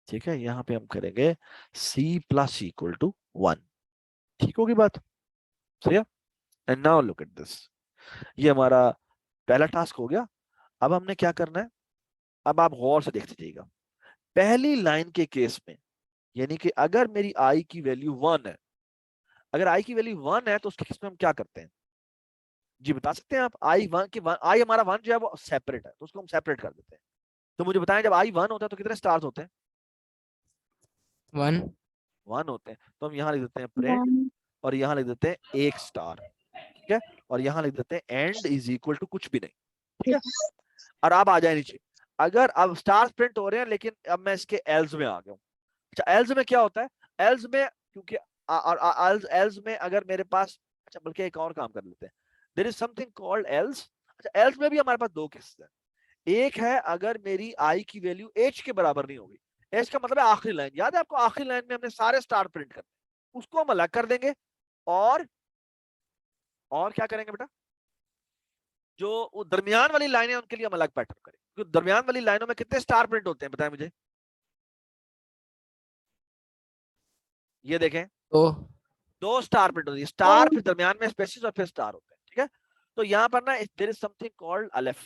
ठीक है, यहाँ पे हम करेंगे c प्लस इक्वल टू 1, ठीक होगी बात, सही है। And now look at this, ये हमारा पहला टास्क हो गया। अब हमने क्या करना है, अब आप गौर से देखते जाइएगा। पहली लाइन के केस में, यानी कि अगर मेरी आई की वैल्यू 1 है, अगर आई की वैल्यू 1 है तो उसके केस में हम क्या करते हैं, जी बता सकते हैं आप। आई 1 के 1, आई हमारा 1 जो है वो सेपरेट है, तो उसको हम सेपरेट कर देते हैं। तो मुझे बताएं, जब आई 1 होता है तो कितने स्टार्स होते हैं? 1 1 होते हैं। तो हम यहाँ लिख देते हैं प्रिंट, One. और यहाँ लिख देते हैं 1 स्टार, ठीक है, और यहाँ लिख देते हैं एंड इज इक्वल टू कुछ भी नहीं, ठीक है। और अब आ जाए नीचे, अगर अब स्टार्स प्रिंट हो रहे हैं, लेकिन अब मैं इसके एल्स में आ गया हूँ। अच्छा, एल्स में क्या होता है, एल्स में क्योंकि एल्स में अगर मेरे पास, अच्छा बल्कि एक और काम कर लेते हैं, there is something called else. अच्छा, एल्स में भी हमारे पास दो केसेस हैं। एक है अगर मेरी आई की वैल्यू एच के बराबर नहीं होगी, एच का मतलब है आखिरी लाइन, याद है आपको, आखिरी लाइन में हमने सारे स्टार प्रिंट करने, उसको हम अलग कर देंगे। और क्या करेंगे बेटा, जो दरमियान वाली लाइनें उनके लिए हम अलग पैटर्न करेंगे, क्योंकि दरमियान वाली लाइनों में कितने स्टार प्रिंट होते हैं बताएं मुझे, ये देखें, तो 2 स्टार प्रिंट होती है, स्टार फिर दरमियान में स्पेसेस और फिर स्टार होते हैं, ठीक है। तो यहाँ पर ना देयर इज समथिंग कॉल्ड अलिफ,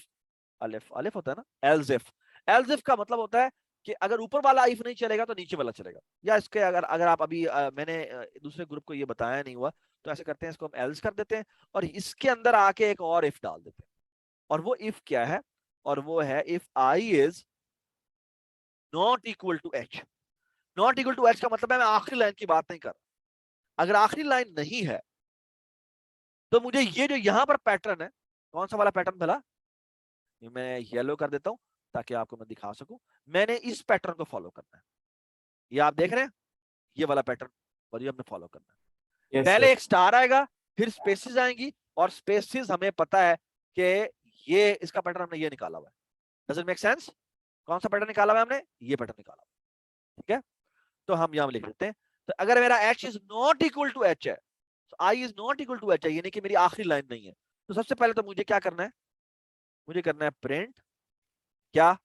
अलिफ अलिफ होता है ना, एल्जिफ। एल्जिफ का मतलब होता है कि अगर ऊपर वाला इफ नहीं चलेगा तो नीचे वाला चलेगा, या इसके अगर अगर आप अभी मैंने दूसरे ग्रुप को ये बताया नहीं हुआ, तो ऐसे करते हैं, इसको हम एल्स कर देते हैं और इसके अंदर आके एक और इफ डाल देते हैं। और वो इफ क्या है, और वो है if i is not equal to h. Not equal to h का मतलब है मैं आखिरी लाइन की बात नहीं कर रहा। अगर आखिरी लाइन नहीं है तो मुझे ये जो यहां पर पैटर्न है, कौन सा वाला पैटर्न भला, मैं येलो कर देता हूं ताकि आपको मैं दिखा सकूं, मैंने इस पैटर्न को फॉलो करना है। ये आप देख रहे हैं, ये वाला पैटर्न, और ये हमने फॉलो करना है। Yes, पहले sir. एक स्टार आएगा, फिर स्पेसेस आएंगी, और स्पेसेस हमें पता है कि ये इसका पैटर्न हमने ये निकाला हुआ है। Does it make sense? कौन सा पैटर्न निकाला हुआ है हमने, ये पैटर्न निकाला हुआ है, ठीक है। तो हम यहां लिख देते हैं, तो अगर मेरा h is not equal to h है, तो i is not equal to h है, यानी कि मेरी आखिरी लाइन नहीं है, तो सबसे पहले तो मुझे क्या करना है, मुझे करना है प्रिंट क्या,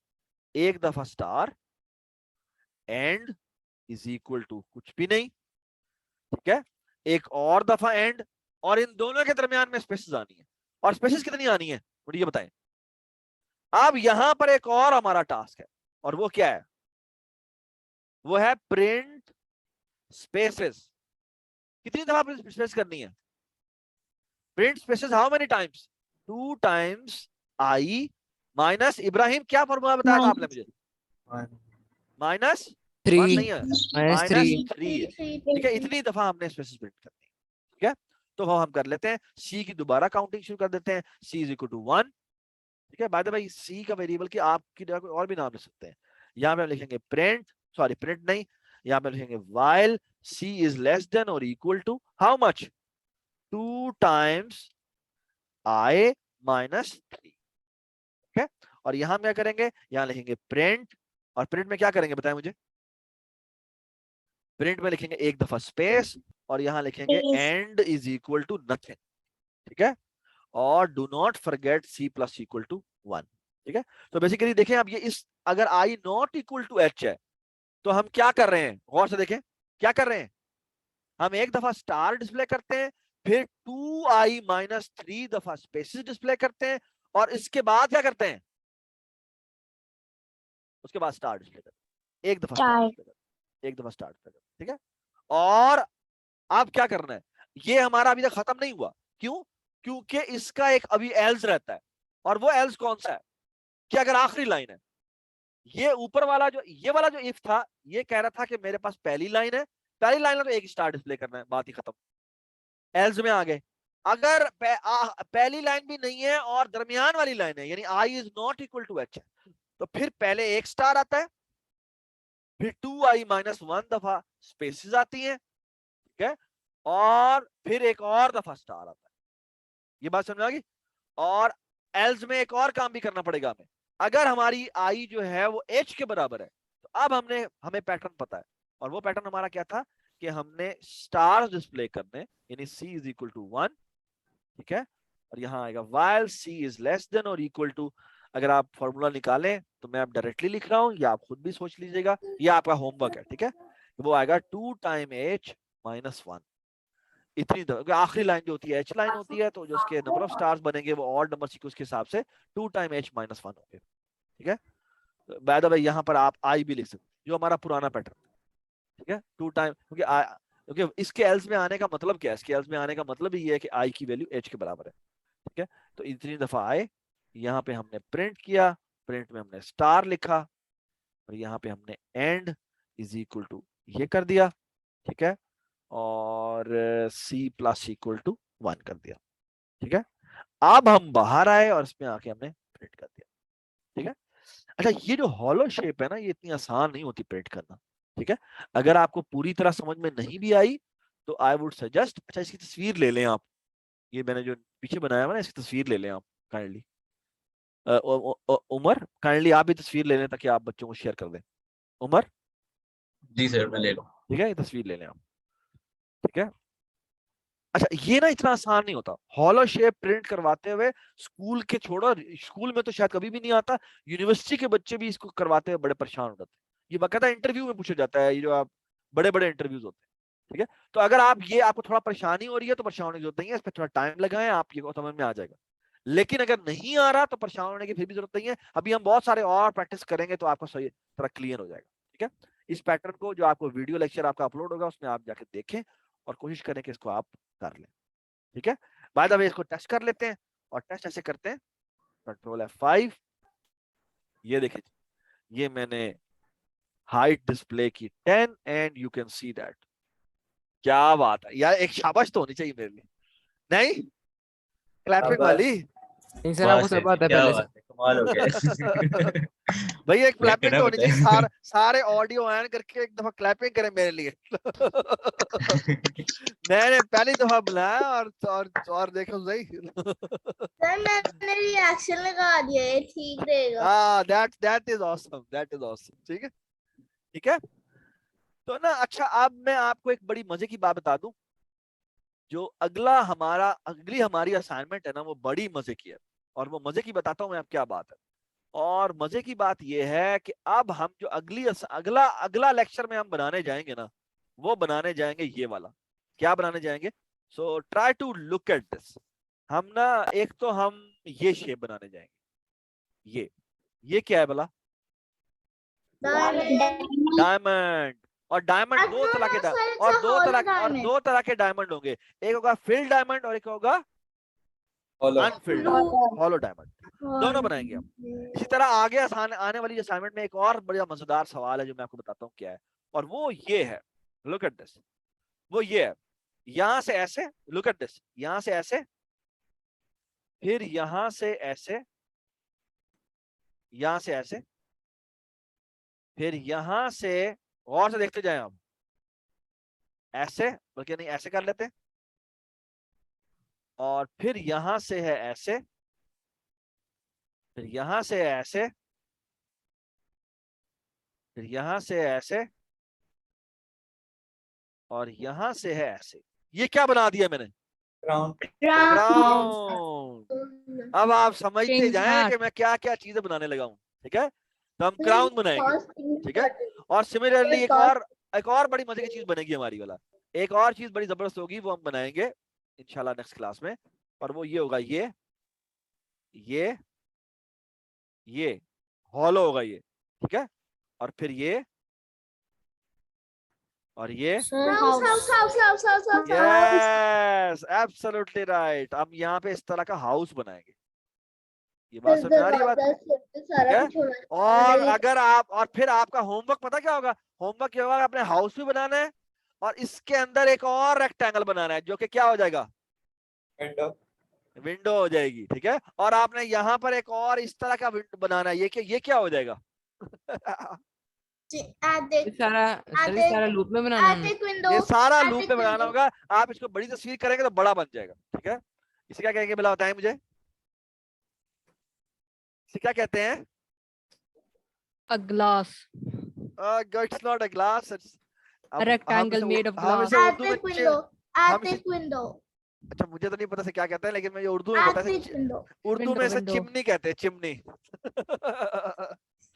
एक दफा star end is equal to कुछ भी नहीं, ठीक है, एक और दफा एंड, और इन दोनों के दरमियान में स्पेसेस आनी है। और स्पेसेस कितनी आनी है मुझे ये बताएं। अब यहां पर एक और हमारा टास्क है, और वो क्या है, वो है प्रिंट स्पेसेस। कितनी दफा स्पेस करनी है, print spaces how many times, 2 times I minus, Ibrahim क्या फॉर्मूला बताया था आपने मुझे, One. माइनस 3 1 नहीं है, -3 -3 है, ठीक है। इतनी दफा हमने स्पेसेस प्रिंट करनी है, ठीक है। तो हम कर लेते हैं, सी की दोबारा काउंटिंग शुरू कर देते हैं, सी इज इक्वल टू 1, ठीक है। बाय द वे सी का वेरिएबल की आपकी जगह कोई और भी नाम लिख सकते हैं। यहाँ पे हम लिखेंगे प्रिंट, सॉरी प्रिंट नहीं, यहाँ पे लिखेंगे while C is less than और equal to how much, 2 times I minus 3, ठीक है। और यहाँ क्या करेंगे, यहाँ लिखेंगे प्रिंट, और प्रिंट में क्या करेंगे बताएं मुझे, प्रिंट में लिखेंगे एक दफा स्पेस, और यहाँ लिखेंगे end is equal to nothing, ठीक है। और do not forget c plus equal to 1, ठीक है। तो बेसिकली देखें, अब ये इस अगर आई नॉट इक्वल टू एच है तो हम क्या कर रहे हैं, गौर से देखें क्या कर रहे हैं, हम एक दफा स्टार डिस्प्ले करते हैं, फिर 2i माइनस 3 दफा स्पेसेस डिस्प्ले करते हैं, और इसके बाद क्या करते हैं, उसके बाद स्टार डिस्प्ले करते हैं, एक दफा स्टार डिस्प्ले करते हैं, एक दफा स्टार डिस्प्ले करते हैं, ठीक है। और अब क्या करना है, ये हमारा अभी तक खत्म नहीं हुआ, क्यों, क्योंकि इसका एक अभी एल्स रहता है, और वो एल्स कौन सा है कि अगर आखिरी लाइन है, ये ऊपर वाला जो ये वाला जो इफ था, ये कह रहा था कि मेरे पास पहली लाइन है, पहली लाइन में तो एक स्टार डिस्प्ले करना है, बात ही खत्म। एल्स में आ गए, अगर पहली लाइन भी नहीं है और दरमियान वाली लाइन है, यानी I is not equal to H है, तो फिर पहले एक स्टार आता है, फिर 2i माइनस 1 दफा स्पेसेस आती हैं, ठीक है, और फिर एक और दफा स्टार आता है। ये बात समझ आ गई। और एल्स में एक और काम भी करना पड़ेगा हमें। अगर हमारी आई जो है वो एच के बराबर है तो अब हमें पैटर्न पता है, और वो पैटर्न हमारा क्या था कि हमने स्टार्स डिस्प्ले करने, यानी c इज इक्वल टू 1, ठीक है, और यहाँ आएगा while c is less than और इक्वल टू। अगर आप फॉर्मूला निकालें तो मैं आप डायरेक्टली लिख रहा हूं, या आप खुद भी सोच लीजिएगा, ये आपका होमवर्क है, ठीक है। वो आएगा 2 टाइम h माइनस 1, इतनी दफा। आखिरी लाइन जो होती है एच लाइन होती है, तो जो उसके नंबर ऑफ स्टार्स बनेंगे वो ऑड नंबर सीक्वेंस के हिसाब से 2 टाइम h माइनस 1 होंगे, ठीक है। बाय द वे यहाँ पर आप आई भी लिख सकते, जो हमारा पुराना पैटर्न, ठीक है, 2 टाइम, क्योंकि इसके एल्स में आने का मतलब क्या है, इसके एल्स में आने का मतलब ये है कि आई की वैल्यू एच के बराबर है, ठीक है। तो इतनी दफा आए, यहाँ पे हमने प्रिंट किया, प्रिंट में हमने स्टार लिखा, और यहाँ पे हमने एंड इज इक्वल टू ये कर दिया, ठीक है, और c प्लस इक्वल टू 1 कर दिया, ठीक है। अब हम बाहर आए और इसमें आके हमने प्रिंट कर दिया, ठीक है। अच्छा, ये जो हॉलो शेप है ना, ये इतनी आसान नहीं होती प्रिंट करना, ठीक है। अगर आपको पूरी तरह समझ में नहीं भी आई तो आई वुड सजेस्ट, अच्छा इसकी तस्वीर ले लें आप, ये मैंने जो पीछे बनाया हुआ ना, इसकी तस्वीर ले लें आप काइंडली। उमर, काइंडली आप भी तस्वीर ले लें ताकि आप बच्चों को शेयर कर दें। उमर, जी सर मैं ले लूँ। ठीक है, ये तस्वीर ले लें आप, ठीक है। अच्छा, ये ना इतना आसान नहीं होता हॉलो शेप प्रिंट करवाते हुए। स्कूल के छोड़ो, स्कूल में तो शायद कभी भी नहीं आता, यूनिवर्सिटी के बच्चे भी इसको करवाते हुए बड़े परेशान हो जाते हैं। ये बाकायदा इंटरव्यू में पूछा जाता है, ये जो आप बड़े बड़े इंटरव्यूज होते हैं, ठीक है। तो अगर आपको थोड़ा परेशानी हो रही है तो परेशान होने की जरूरत नहीं है, इस पर थोड़ा टाइम लगाएं, आप ये समझ में आ जाएगा। लेकिन अगर नहीं आ रहा तो परेशान होने की फिर भी जरूरत नहीं है। अभी हम बहुत सारे और प्रैक्टिस करेंगे तो आपको सही तरह क्लियर हो जाएगा, ठीक है। इस पैटर्न को जो आपको वीडियो लेक्चर आपका अपलोड होगा उसमें आप जाके देखें और कोशिश करें कि इसको आप कर लें, ठीक है। बाय द वे इसको टेस्ट कर लेते हैं, और टेस्ट ऐसे करते हैं, कंट्रोल F5, ये देखिए, ये मैंने हाइट डिस्प्ले की 10 and you can see that. क्या बात है यार, एक शाबाश तो होनी चाहिए मेरे लिए, नहीं क्लैपिंग वाली। नहीं सर, आपको सब आता है क्या पहले बात से। है, कमाल हो गया। भैया एक क्लैपिंग करना तो होनी पड़ता चाहिए, है। सारे ऑडियो ऑन करके एक दफा क्लैपिंग करें मेरे लिए। मैंने पहली दफा बुलाया और देखो सही। सर मैंने रिएक्शन लगा दिया, ये ठीक रहेगा। दैट इज ऑसम, ठीक है, ठीक है। तो ना, अच्छा अब मैं आपको एक बड़ी मजे की बात बता दूं, जो अगली हमारी असाइनमेंट है ना, वो बड़ी मजे की है, और वो मजे की बताता हूं मैं अब क्या बात है। और मजे की बात यह है कि अब हम जो अगला लेक्चर में हम बनाने जाएंगे ना, वो बनाने जाएंगे ये वाला। क्या बनाने जाएंगे? So try to look at this. हम ना एक तो हम ये शेप बनाने जाएंगे, ये क्या है भला? डायमंड। और डायमंड दो तरह के दो तरह के डायमंड होंगे, एक होगा फिल्ड डायमंड और एक होगा अनफिल्ड हॉलो डायमंड। दोनों बनाएंगे हम। इसी तरह आगे आने वाली असाइनमेंट में एक और बड़ा मजेदार सवाल है जो मैं आपको बताता हूँ क्या है, और वो ये है, लुक एट दिस। वो ये है, यहां से ऐसे, लुक एट दिस, यहां से ऐसे, फिर यहां से ऐसे, यहां से ऐसे, फिर यहां से, गौर से देखते जाए आप, ऐसे, बल्कि नहीं ऐसे कर लेते, और फिर यहां से है ऐसे, फिर यहां से ऐसे, फिर यहां से ऐसे, और यहां से है ऐसे। ये क्या बना दिया मैंने? क्राउन। अब आप समझते King's जाएं hat. कि मैं क्या क्या चीजें बनाने लगा हूं, ठीक है। तो हम क्राउन बनाएंगे, ठीक है। और सिमिलरली एक और बड़ी मजे की चीज बनेगी हमारी वाला, एक और चीज बड़ी जबरदस्त होगी, वो हम बनाएंगे इंशाल्लाह नेक्स्ट क्लास में, और वो ये होगा, ये हॉलो होगा ये, ठीक है। और फिर ये, और ये, यस एब्सोल्युटली राइट, हम यहाँ पे इस तरह का हाउस बनाएंगे। ये बात समझ में आ रही है बात? ठीक है। और अगर आप, और फिर आपका होमवर्क पता क्या होगा? होमवर्क क्या होगा? अपने हाउस भी बनाना है और इसके अंदर एक और रेक्टेंगल बनाना है, जो कि क्या हो जाएगा? विंडो हो जाएगी, ठीक है। और आपने यहाँ पर एक और इस तरह का विंडो बनाना है, ये क्या हो जाएगा? सारा लूप में बनाना है। ये सारा लूप में बनाना होगा। आप इसको बड़ी तस्वीर करेंगे तो बड़ा बन जाएगा, ठीक है। इसे क्या कहेंगे भला, बताएं मुझे? इसे क्या कहते हैं? A glass. It's not a glass. It's A rectangle made of glass. Attic window. Attic window. अच्छा मुझे तो नहीं पता से क्या कहते हैं, लेकिन मुझे उर्दू में पता है Attic window. उर्दू में इसे window. चिमनी कहते हैं, चिमनी।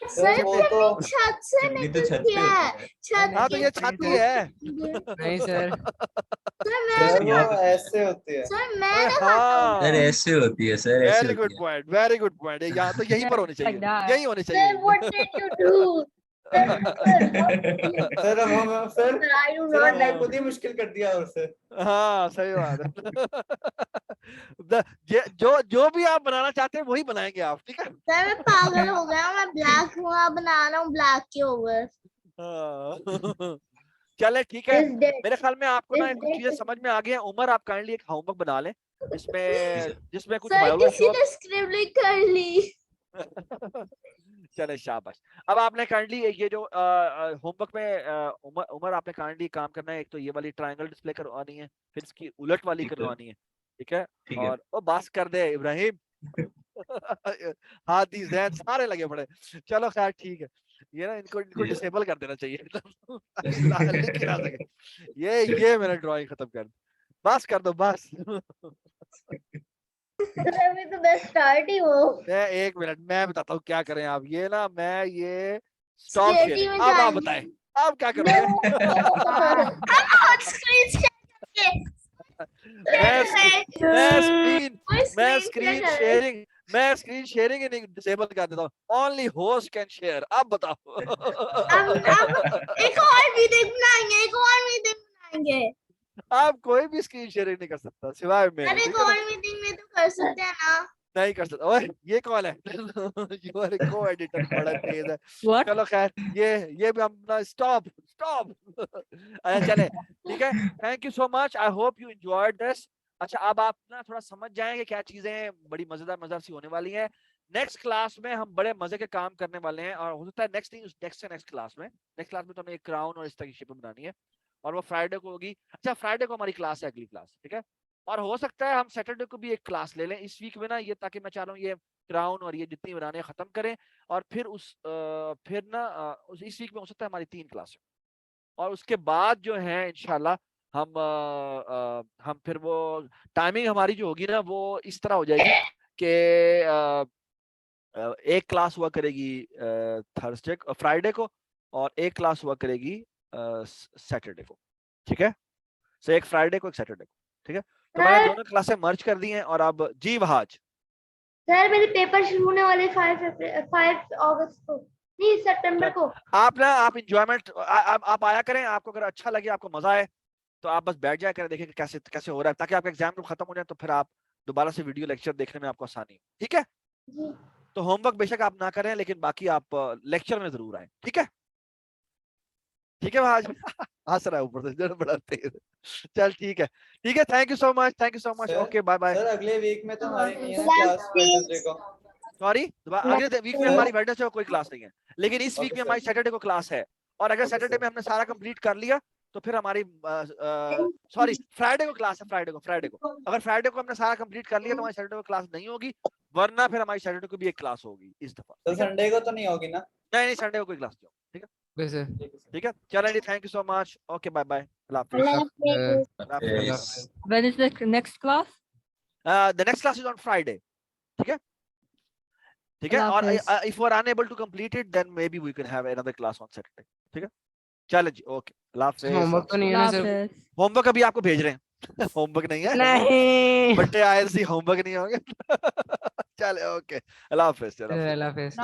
सर वो ये तो- छत से चिमनी तो छत निकलती पे है। होती है। छत हाँ तो ये छत ही है। नहीं सर, सर वो ऐसे होती है। सर मैं ना हाँ सर ऐसे होती है सर, ऐसे वेरी गुड होती है। Point, very good point. यहाँ तो यहीं पर होनी चाहिए, Like that. यही होनी Sir, चाहिए। what did you do? Sir अब हम sir Sir, I do sir not हमने know. खुद ही मुश्किल कर दिया उसे। हाँ सही बात है। जो भी आप बनाना चाहते हैं वही बनाएंगे आप, ठीक है? सर मैं पागल हो गया हूँ, मैं ब्लैक हुआ बना रहा हूँ ब्लैक के ऊपर। हाँ। चले ठीक है, This dead. मेरे ख्याल में आपको ना This कुछ चीजें dead. समझ में आ गई हैं। उमर आप काइंडली एक होमवर्क बना लें जिसमें कुछ सर बायोलॉजी किसी ने स्क्रिबलिंग कर ली। चले शाबाश। अब आपने काइंडली ये जो होमवर्क में उमर आपने काइंडली काम करना है। एक तो ये वाली ट्रायंगल डिस्प्ले करवानी है, फिर इसकी उलट वाली ठीक है। करवानी है, ठीक है? ठीक है। और ओ बस कर दे इब्राहिम। हाथ दी जैन सारे लगे पड़े। चलो खैर ठीक है, ये ना इनको ये- डिसेबल कर देना चाहिए। लिख ही ना सके। ये मैंने ड्राइंग खत्म कर दी, बस कर दो बस। Sir, अभी तो best start ही हो. मैं एक मिनट मैं बताता हूँ क्या करें आप। ये ना मैं ये स्टॉप CAT शेयरिंग। में अब आप जाएंगे। बताएं आप क्या करोगे? हम स्क्रीन शेयर मैं स्क्रीन शेयरिंग ही नहीं डिसेबल कर देता हूँ। Only host can share. अब बताओ। एक और वीडियो बनाएंगे, एक और वीडियो बनाएंगे। आप कोई भी स्क्रीन शेयरिंग नहीं कर सकता सिवाय मेरे, अरे ठीक एक है ना? और मीटिंग में तो कर सकते हैं ना। नहीं कर सकता। ओए ये कौन है? यू आर को एडिटर, बड़ा तेज है। what? चलो खैर ये भी हम स्टॉप अच्छा चले ठीक है। Thank you so much, I hope you enjoyed this. अच्छा अब आप ना थोड़ा समझ जाएंगे क्या चीजें बड़ी मजेदार सी होने वाली है। नेक्स्ट क्लास में हम बड़े मजे के काम करने वाले हैं, और हो सकता है नेक्स्ट क्लास में तो हमें एक क्राउन और इस तरह की शेप बनानी है, और वो फ्राइडे को होगी। अच्छा फ्राइडे को हमारी क्लास है, अगली क्लास, ठीक है? और हो सकता है हम सैटरडे को भी एक क्लास ले लें इस वीक में ना, ये ताकि मैं चाह रहा हूँ ये क्राउन और ये जितनी बनाने खत्म करें, और फिर इस वीक में हो सकता है हमारी 3 क्लास, और उसके बाद जो है इंशाल्लाह हम फिर वो टाइमिंग हमारी जो होगी ना वो इस तरह हो जाएगी कि एक क्लास हुआ करेगी थर्सडे फ्राइडे को, और एक क्लास हुआ करेगी सैटरडे को, ठीक है? सो एक फ्राइडे को एक सैटरडे को, ठीक है? तो मैंने दोनों क्लासें मर्ज कर दी हैं। और अब जी वहाज सर मेरे पेपर शुरू होने वाले 5 अगस्त को, नहीं सितंबर को. आप इंजॉयमेंट आप आया करें। आपको अगर अच्छा लगे, आपको मजा आए, तो आप बस बैठ जाया करें, देखें कि कैसे हो रहा है, ताकि आपका एग्जाम जब खत्म हो जाए तो फिर आप दोबारा से वीडियो लेक्चर देखने में आपको आसानी हो, ठीक है? जी. तो होमवर्क बेशक आप ना करें, लेकिन बाकी आप लेक्चर में जरूर आए, ठीक है? ठीक है आज हंस रहा है ऊपर से, जरा बड़ा तेज। चल ठीक है thank you so much sir- okay bye bye. Sir अगले वीक में तो हमारी नहीं है Class क्लास वेडनेसडे को। सॉरी अगले वीक में हमारी वेडनेसडे को कोई क्लास नहीं है, लेकिन इस वीक Okay, में sir. हमारी सैटरडे को क्लास है। और अगर Okay, सैटरडे sir. में हमने सारा कंप्लीट कर लिया तो फिर हमारी सॉरी फ्राइडे को क्लास है, फ्राइडे को अगर फ्राइडे को हमने सारा कंप्लीट कर लिया तो हमारी सैटरडे को क्लास नहीं होगी, वरना फिर हमारी सैटरडे को भी एक क्लास होगी इस दफा, तो ठीक है? संडे को तो नहीं होगी ना? नहीं संडे को कोई क्लास नहीं होगी, ठीक है? Okay, sir. ठीक है चलो thank you so much, okay bye bye, Allah Allah हाफिज़। Hafiz. Yes. When is the next class? The next class is on Friday, ठीक है? और if we are unable to complete it then maybe we can have another class on Saturday, ठीक है? चलो जी okay अल्लाह हाफिज़। Homework तो नहीं है ना सर? होमवर्क अभी आपको भेज रहे हैं। होमवर्क नहीं है, नहीं। बट्टे आए होमवर्क नहीं होंगे। चले ओके अल्लाह हाफिज़। अल्लाह हाफिज़।